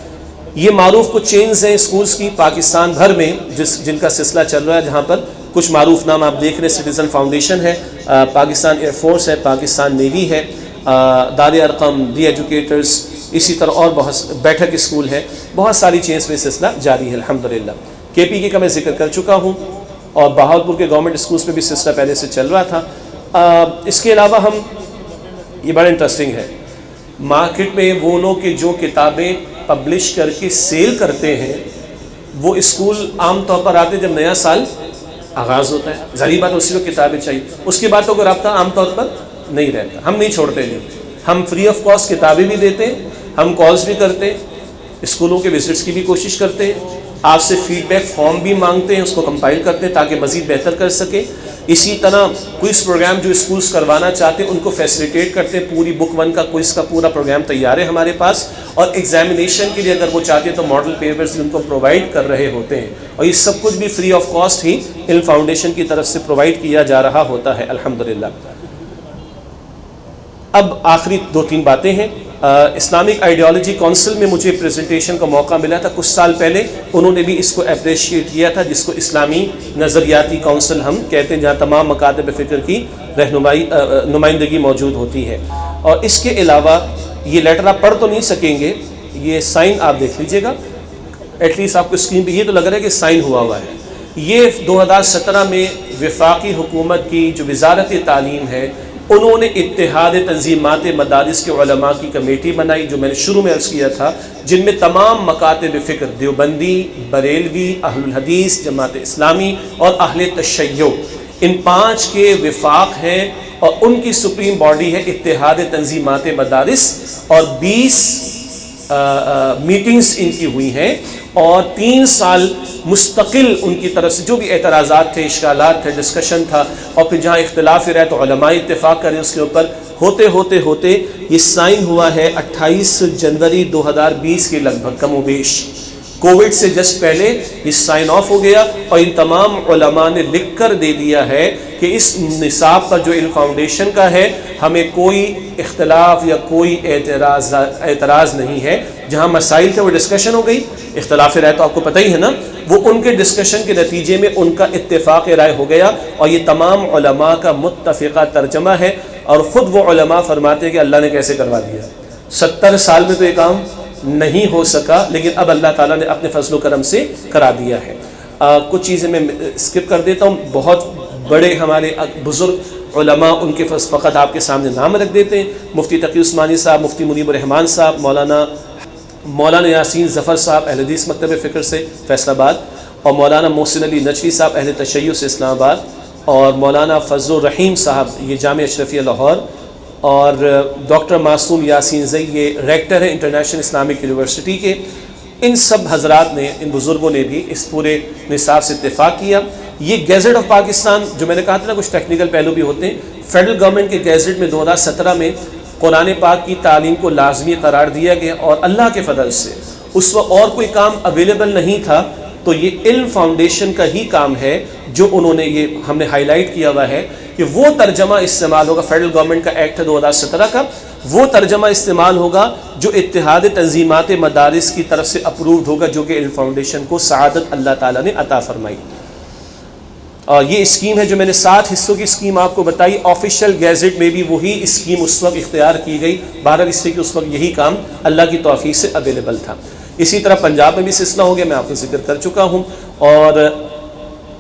یہ معروف کچھ چینز ہیں اسکولز کی پاکستان بھر میں جن کا سلسلہ چل رہا ہے، جہاں پر کچھ معروف نام آپ دیکھ رہے ہیں. سٹیزن فاؤنڈیشن ہے، پاکستان ایئر فورس ہے، پاکستان نیوی ہے، دار ارقم، دی ایجوکیٹرز، اسی طرح اور بہت بیٹھک اسکول ہے. بہت ساری چینز میں سلسلہ جاری ہے الحمدللہ. KP کا میں ذکر کر چکا ہوں، اور بہاولپور کے گورنمنٹ اسکولز میں بھی سلسلہ پہلے سے چل رہا تھا. اس کے علاوہ ہم، یہ بڑا انٹرسٹنگ ہے، مارکیٹ میں وہ لوگ کہ جو کتابیں پبلش کر کے سیل کرتے ہیں، وہ اسکول عام طور پر آتے جب نیا سال آغاز ہوتا ہے. ظاہری بات اسی وقت کتابیں چاہیے، اس کے بعد تو کوئی رابطہ عام طور پر نہیں رہتا. ہم نہیں چھوڑتے ہیں، ہم فری آف کاسٹ کتابیں بھی دیتے ہیں، ہم کالز بھی کرتے ہیں، اسکولوں کے وزٹس کی بھی کوشش کرتے ہیں، آپ سے فیڈ بیک فارم بھی مانگتے ہیں، اس کو کمپائل کرتے ہیں تاکہ مزید بہتر کر سکیں. اسی طرح کوئز پروگرام جو اسکولز کروانا چاہتے ہیں ان کو فیسیلیٹیٹ کرتے ہیں. پوری بک 1 کا کوئز کا پورا پروگرام تیار ہے ہمارے پاس، اور ایگزامینیشن کے لیے اگر وہ چاہتے ہیں تو ماڈل پیپرز ان کو پرووائڈ کر رہے ہوتے ہیں. اور یہ سب کچھ بھی فری آف کاسٹ ہی علم فاؤنڈیشن کی طرف سے پرووائڈ کیا جا رہا ہوتا ہے الحمدللہ. اب آخری 2-3 باتیں ہیں. اسلامک آئیڈیالوجی کونسل میں مجھے پریزنٹیشن کا موقع ملا تھا کچھ سال پہلے، انہوں نے بھی اس کو اپریشیٹ کیا تھا، جس کو اسلامی نظریاتی کونسل ہم کہتے ہیں، جہاں تمام مکاتب فکر کی نمائندگی موجود ہوتی ہے۔ اور اس کے علاوہ یہ لیٹر آپ پڑھ تو نہیں سکیں گے، یہ سائن آپ دیکھ لیجئے گا، ایٹ لیسٹ آپ کو اسکرین پہ یہ تو لگ رہا ہے کہ سائن ہوا ہے۔ یہ 2017 میں وفاقی حکومت کی جو وزارت تعلیم ہے، انہوں نے اتحاد تنظیمات مدارس کے علماء کی کمیٹی بنائی، جو میں نے شروع میں عرض کیا تھا، جن میں تمام مکاتب فکر، دیوبندی، بریلوی، اہل الحدیث، جماعت اسلامی اور اہل تشیع، ان 5 کے وفاق ہیں، اور ان کی سپریم باڈی ہے اتحاد تنظیمات مدارس، اور 20 میٹنگز ان کی ہوئی ہیں، اور 3 سال مستقل ان کی طرف سے جو بھی اعتراضات تھے، اشکالات تھے، ڈسکشن تھا، اور پھر جہاں اختلاف رہا تو علماء اتفاق کریں اس کے اوپر، ہوتے یہ سائن ہوا ہے 28 جنوری 2020 کے لگ بھگ، کم و بیش کووڈ سے جسٹ پہلے یہ سائن آف ہو گیا، اور ان تمام علماء نے لکھ کر دے دیا ہے کہ اس نصاب پر جو علم فاؤنڈیشن کا ہے، ہمیں کوئی اختلاف یا کوئی اعتراض نہیں ہے۔ جہاں مسائل تھے وہ ڈسکشن ہو گئی، اختلاف رائے تو آپ کو پتہ ہی ہے نا، وہ ان کے ڈسکشن کے نتیجے میں ان کا اتفاق رائے ہو گیا، اور یہ تمام علماء کا متفقہ ترجمہ ہے، اور خود وہ علماء فرماتے ہیں کہ اللہ نے کیسے کروا دیا، 70 سال میں تو یہ کام نہیں ہو سکا، لیکن اب اللہ تعالیٰ نے اپنے فضل و کرم سے کرا دیا ہے۔ کچھ چیزیں میں اسکپ کر دیتا ہوں، بہت بڑے ہمارے بزرگ علماء، ان کے فقط آپ کے سامنے نام رکھ دیتے ہیں، مفتی تقی عثمانی صاحب، مفتی منیب الرحمان صاحب، مولانا یاسین ظفر صاحب اہل حدیث مکتب فکر سے فیصل آباد، اور مولانا محسن علی نجوی صاحب اہل تشیع سے اسلام آباد، اور مولانا فضل الرحیم صاحب یہ جامعہ اشرفیہ لاہور، اور ڈاکٹر معصوم یاسین زئی یہ ریکٹر ہیں انٹرنیشنل اسلامک یونیورسٹی کے۔ ان سب حضرات نے، ان بزرگوں نے بھی اس پورے نصاب سے اتفاق کیا۔ یہ گیزٹ آف پاکستان، جو میں نے کہا تھا نا کچھ ٹیکنیکل پہلو بھی ہوتے ہیں، فیڈرل گورنمنٹ کے گیزٹ میں 2017 میں قرآن پاک کی تعلیم کو لازمی قرار دیا گیا، اور اللہ کے فضل سے اس وقت اور کوئی کام اویلیبل نہیں تھا، تو یہ علم فاؤنڈیشن کا ہی کام ہے جو انہوں نے، یہ ہم نے ہائی لائٹ کیا ہوا ہے کہ وہ ترجمہ استعمال ہوگا، فیڈرل گورنمنٹ کا ایکٹ ہے 2017 کا، وہ ترجمہ استعمال ہوگا جو اتحاد تنظیمات مدارس کی طرف سے اپرووڈ ہوگا، جو کہ علم فاؤنڈیشن کو سعادت اللہ تعالیٰ نے عطا فرمائی۔ اور یہ اسکیم ہے جو میں نے 7 حصوں کی اسکیم آپ کو بتائی، آفیشیل گیزٹ میں بھی وہی اسکیم اس وقت اختیار کی گئی، 12 اس سے کہ اس وقت یہی کام اللہ کی توفیق سے اویلیبل تھا۔ اسی طرح پنجاب میں بھی سلسلہ ہو گیا، میں آپ کو ذکر کر چکا ہوں، اور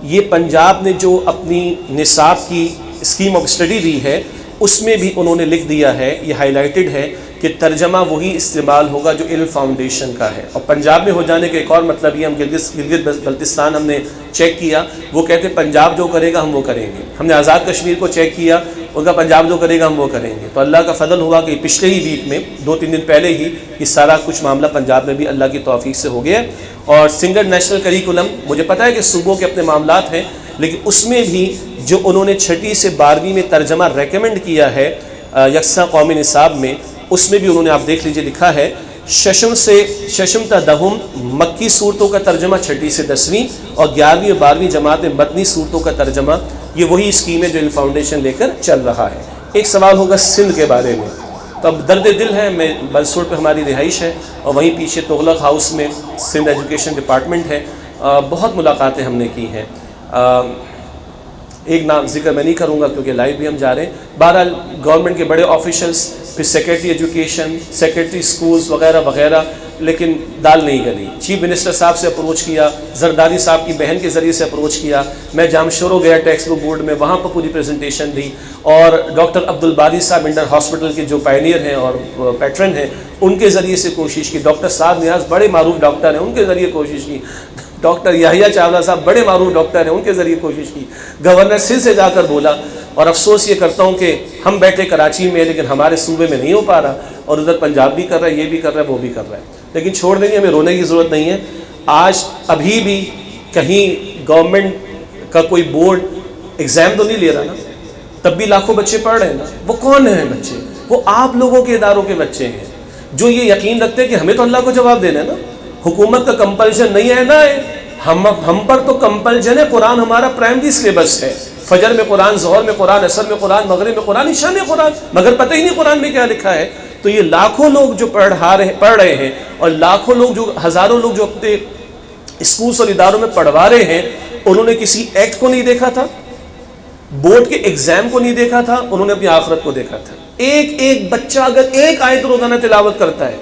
یہ پنجاب نے جو اپنی نصاب کی اسکیم آف اسٹڈی دی ہے، اس میں بھی انہوں نے لکھ دیا ہے، یہ ہائی لائٹڈ ہے کہ ترجمہ وہی استعمال ہوگا جو علم فاؤنڈیشن کا ہے۔ اور پنجاب میں ہو جانے کا ایک اور مطلب یہ، ہم گلگت بلتستان ہم نے چیک کیا، وہ کہتے ہیں پنجاب جو کرے گا ہم وہ کریں گے۔ ہم نے آزاد کشمیر کو چیک کیا، ان کا پنجاب جو کرے گا ہم وہ کریں گے۔ تو اللہ کا فضل ہوا کہ پچھلے ہی ویک میں 2-3 دن پہلے ہی یہ سارا کچھ معاملہ پنجاب میں بھی اللہ کی توفیق سے ہو گیا۔ اور سنگل نیشنل کریکولم، مجھے پتہ ہے کہ صوبوں کے اپنے معاملات ہیں، لیکن اس میں بھی جو انہوں نے 6 سے 12ویں میں ترجمہ ریکمنڈ کیا ہے یکساں قومی نصاب میں، اس میں بھی انہوں نے آپ دیکھ لیجئے لکھا ہے ششم تا دہم مکی صورتوں کا ترجمہ 6 سے 10ویں، اور 11ویں اور 12ویں جماعت میں مدنی صورتوں کا ترجمہ، یہ وہی اسکیم ہے جو علم فاؤنڈیشن لے کر چل رہا ہے۔ ایک سوال ہوگا سندھ کے بارے میں، تو اب درد دل ہے، میں بلسوڑ پہ ہماری رہائش ہے، اور وہیں پیچھے تغلق ہاؤس میں سندھ ایجوکیشن ڈپارٹمنٹ ہے، بہت ملاقاتیں ہم نے کی ہیں۔ ایک نام ذکر میں نہیں کروں گا کیونکہ لائیو بھی ہم جا رہے ہیں۔ بہرحال گورنمنٹ کے بڑے آفیشلز، پھر سیکرٹری ایجوکیشن، سیکرٹری سکولز وغیرہ وغیرہ، لیکن دال نہیں گلی۔ چیف منسٹر صاحب سے اپروچ کیا، زرداری صاحب کی بہن کے ذریعے سے اپروچ کیا، میں جامشورو گیا ٹیکسٹ بک بورڈ میں، وہاں پر پوری پریزنٹیشن دی، اور ڈاکٹر عبدالباری صاحب انڈر ہاسپٹل کے جو پائنیئر ہیں اور پیٹرن ہیں، ان کے ذریعے سے کوشش کی، ڈاکٹر صاحب نیاز بڑے معروف ڈاکٹر ہیں، ان کے ذریعے کوشش کی، ڈاکٹر یحییٰ چاولہ صاحب بڑے معروف ڈاکٹر ہیں، ان کے ذریعے کوشش کی، گورنر سندھ سے جا کر بولا، اور افسوس یہ کرتا ہوں کہ ہم بیٹھے کراچی میں لیکن ہمارے صوبے میں نہیں ہو پا رہا، اور ادھر پنجاب بھی کر رہا ہے، یہ بھی کر رہا ہے، وہ بھی کر رہا ہے، لیکن چھوڑ دیں گے، ہمیں رونے کی ضرورت نہیں ہے۔ آج ابھی بھی کہیں گورنمنٹ کا کوئی بورڈ ایگزام تو نہیں لے رہا نا، تب بھی لاکھوں بچے پڑھ رہے ہیں نا، وہ کون ہیں بچے؟ وہ آپ لوگوں کے اداروں کے بچے ہیں جو یہ یقین رکھتے ہیں کہ ہمیں تو اللہ کو جواب دینا ہے نا، حکومت کا کمپلشن نہیں ہے نا، ہم پر تو کمپلشن ہے، قرآن ہمارا پرائمری سلیبس ہے، فجر میں قرآن، ظہر میں قرآن، عصر میں قرآن، مغرب میں قرآن، عشاء میں قرآن، مگر پتہ ہی نہیں قرآن میں کیا لکھا ہے۔ تو یہ لاکھوں لوگ جو پڑھ رہے ہیں اور لاکھوں لوگ جو ہزاروں لوگ جو اپنے اسکولس اور اداروں میں پڑھوا رہے ہیں، انہوں نے کسی ایکٹ کو نہیں دیکھا تھا، بورڈ کے ایگزام کو نہیں دیکھا تھا، انہوں نے اپنی آخرت کو دیکھا تھا۔ ایک بچہ اگر ایک آیت روزانہ تلاوت کرتا ہے،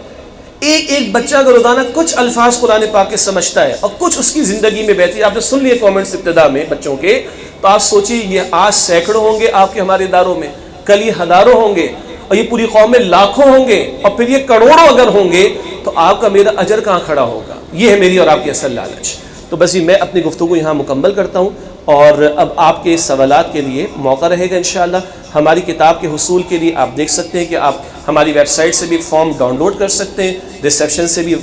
ایک بچہ اگر روزانہ کچھ الفاظ قرآن پاک کے سمجھتا ہے اور کچھ اس کی زندگی میں بہتری، آپ نے سن لیے کامنٹس ابتدا میں بچوں کے، تو آپ سوچیے یہ آج سینکڑوں ہوں گے آپ کے ہمارے اداروں میں، کل یہ ہزاروں ہوں گے، اور یہ پوری قوم میں لاکھوں ہوں گے، اور پھر یہ کروڑوں اگر ہوں گے، تو آپ کا میرا اجر کہاں کھڑا ہوگا؟ یہ ہے میری اور آپ کی اصل لالچ۔ تو بس یہ میں اپنی گفتگو یہاں مکمل کرتا ہوں، اور اب آپ کے سوالات کے لیے موقع رہے گا انشاءاللہ۔ ہماری کتاب کے حصول کے لیے آپ دیکھ سکتے ہیں کہ آپ ہماری ویب سائٹ سے بھی فارم ڈاؤن لوڈ کر سکتے ہیں، ریسیپشن سے بھی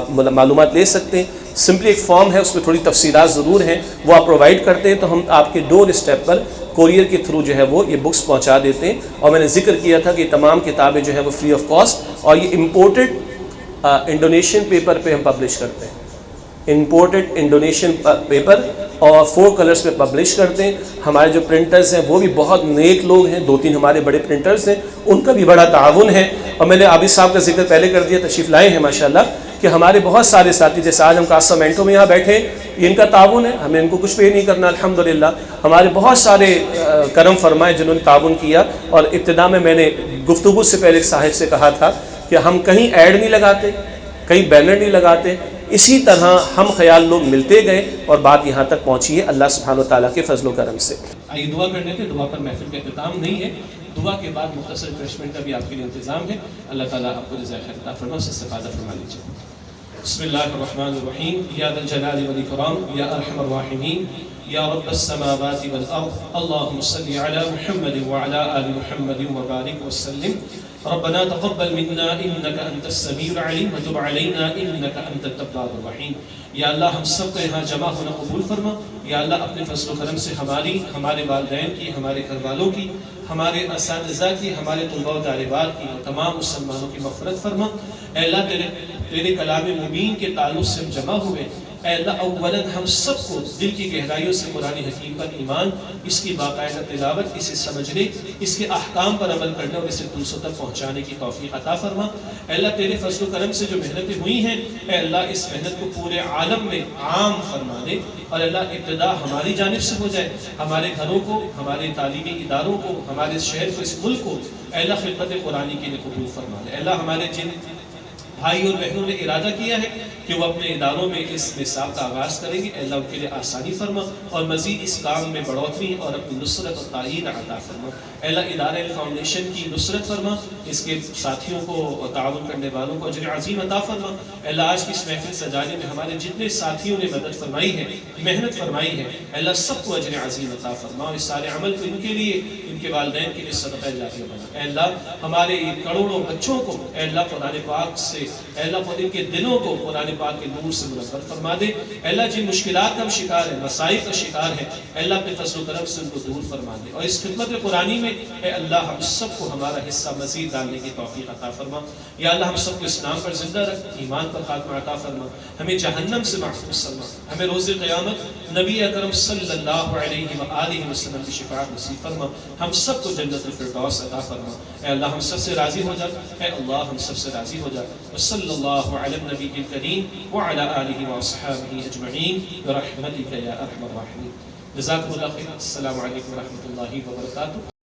معلومات لے سکتے ہیں۔ سمپلی ایک فارم ہے، اس میں تھوڑی تفصیلات ضرور ہیں، وہ آپ پرووائڈ کرتے ہیں تو ہم آپ کے ڈور اسٹیپ پر کوریئر کے تھرو جو ہے وہ یہ بکس پہنچا دیتے ہیں۔ اور میں نے ذکر کیا تھا کہ تمام کتابیں جو ہیں وہ فری آف کاسٹ، اور یہ امپورٹڈ انڈونیشین پیپر پہ ہم پبلش کرتے ہیں، امپورٹڈ انڈونیشین پیپر، اور 4 کلرز پہ پبلش کرتے ہیں۔ ہمارے جو پرنٹرز ہیں وہ بھی بہت نیک لوگ ہیں، 2-3 ہمارے بڑے پرنٹرز ہیں، ان کا بھی بڑا تعاون ہے۔ اور میں نے عابد صاحب کا ذکر پہلے کر دیا، تشریف لائے ہیں ماشاءاللہ، کہ ہمارے بہت سارے ساتھی، جیسے آج ہم کاسا مینٹو میں یہاں بیٹھے، یہ ان کا تعاون ہے، ہمیں ان کو کچھ پے نہیں کرنا الحمدللہ۔ ہمارے بہت سارے کرم فرمائے جنہوں نے تعاون کیا، اور ابتدا میں نے گفتگو سے پہلے ایک صاحب سے کہا تھا کہ ہم کہیں ایڈ نہیں لگاتے، کہیں بینر نہیں لگاتے، اسی طرح ہم خیال لوگ ملتے گئے اور بات یہاں تک پہنچی ہے اللہ سبحانہ و تعالیٰ کے فضل و کرم سے۔ آئیے دعا کر لیتے ہیں، دعا پر محفل کا اختتام نہیں ہے، دعا کے بعد مختصر ریفریشمنٹ کا بھی آپ کے لیے انتظام ہے۔ اللہ تعالیٰ آپ کو جزائے خیر عطا فرمائے، اس سے استفادہ فرما لیجیے۔ بسم اللہ الرحمن الرحیم، یا ذا الجلال والاکرام، یا ارحم الراحمین، یا رب السماوات والارض، اللهم صل علی محمد وعلی آل محمد وبارک وسلم۔ ربنا تقبل منا انك انت السميع العليم وتب علينا انك انت التواب الرحيم۔ یا اللہ ہم سب کو یہاں جمع ہونا قبول فرما، یا اللہ اپنے فضل و کرم سے ہماری، ہمارے والدین کی، ہمارے گھر والوں کی، ہمارے اساتذہ کی، ہمارے طلباء و طالبات کی، اور تمام مسلمانوں کی مغفرت فرما۔ اے اللہ تیرے کلام مبین کے تعلق سے ہم جمع ہوئے، اے اللہ اولا ہم سب کو دل کی گہرائیوں سے قرآن حکیم پر ایمان، اس کی باقاعدہ تلاوت، اسے سمجھنے، اس کے احکام پر عمل کرنے اور اسے دوسروں تک پہنچانے کی توفیق عطا فرما۔ اے اللہ تیرے فضل و کرم سے جو محنتیں ہوئی ہیں، اے اللہ اس محنت کو پورے عالم میں عام فرما دے، اور اللہ ابتدا ہماری جانب سے ہو جائے، ہمارے گھروں کو، ہمارے تعلیمی اداروں کو، ہمارے شہر کو، اس ملک کو اے اللہ خدمت قرآنی کے لیے قبول فرما دے۔ اے اللہ ہمارے جن بھائی اور بہنوں نے ارادہ کیا ہے کہ وہ اپنے اداروں میں اس نصاب کا آغاز کریں گے، اللہ ان کے لیے آسانی فرما، اور مزید اس کام میں بڑھوتری اور اپنی نصرت اور تائید عطا فرما۔ اے اللہ ادارہ فاؤنڈیشن کی نصرت فرما، اس کے ساتھیوں کو اور تعاون کرنے والوں کو اجر عظیم عطا فرما۔ اے اللہ آج کی اس محفل سجانے میں ہمارے جتنے ساتھیوں نے مدد فرمائی ہے، محنت فرمائی ہے، اے اللہ سب کو اجر عظیم عطا فرما، اور اس سارے عمل کو ان کے لیے، ان کے والدین کے لیے صدقہ جاریہ بنا۔ اے اللہ ہمارے کروڑوں بچوں کو اے اللہ قرآن پاک سے، اے اللہ ان کے دلوں کو قرآن پاک کے نور سے منور فرما دے۔ اے اللہ جن مشکلات کا ہم شکار ہیں، مسائل کا شکار ہیں، اے اللہ اپنے فضل و کرم سے ان کو دور فرما دے، اور اس خدمت قرآنی میں اے اللہ ہم سب کو ہمارا حصہ مزید ڈالنے کی توفیق عطا فرما۔ یا اللہ ہم سب کو اسلام پر زندہ رکھ، ایمان پر خاتمہ عطا فرما، ہمیں جہنم سے محفوظ فرما، ہمیں روز قیامت نبی اکرم صلی اللہ علیہ وآلہ وسلم کی شفاعت نصیب فرما، ہم سب کو جنت الفردوس عطا فرما۔ اے اللہ ہم سب سے راضی ہو جا، اے اللہ ہم سب سے راضی ہو جا۔ وصلی اللہ علی النبی الکریم وعلی آلہ واصحابہ اجمعین برحمتک یا ارحم الراحمین۔ جزاکم اللہ خیر، السلام علیکم ورحمۃ اللہ وبرکاتہ۔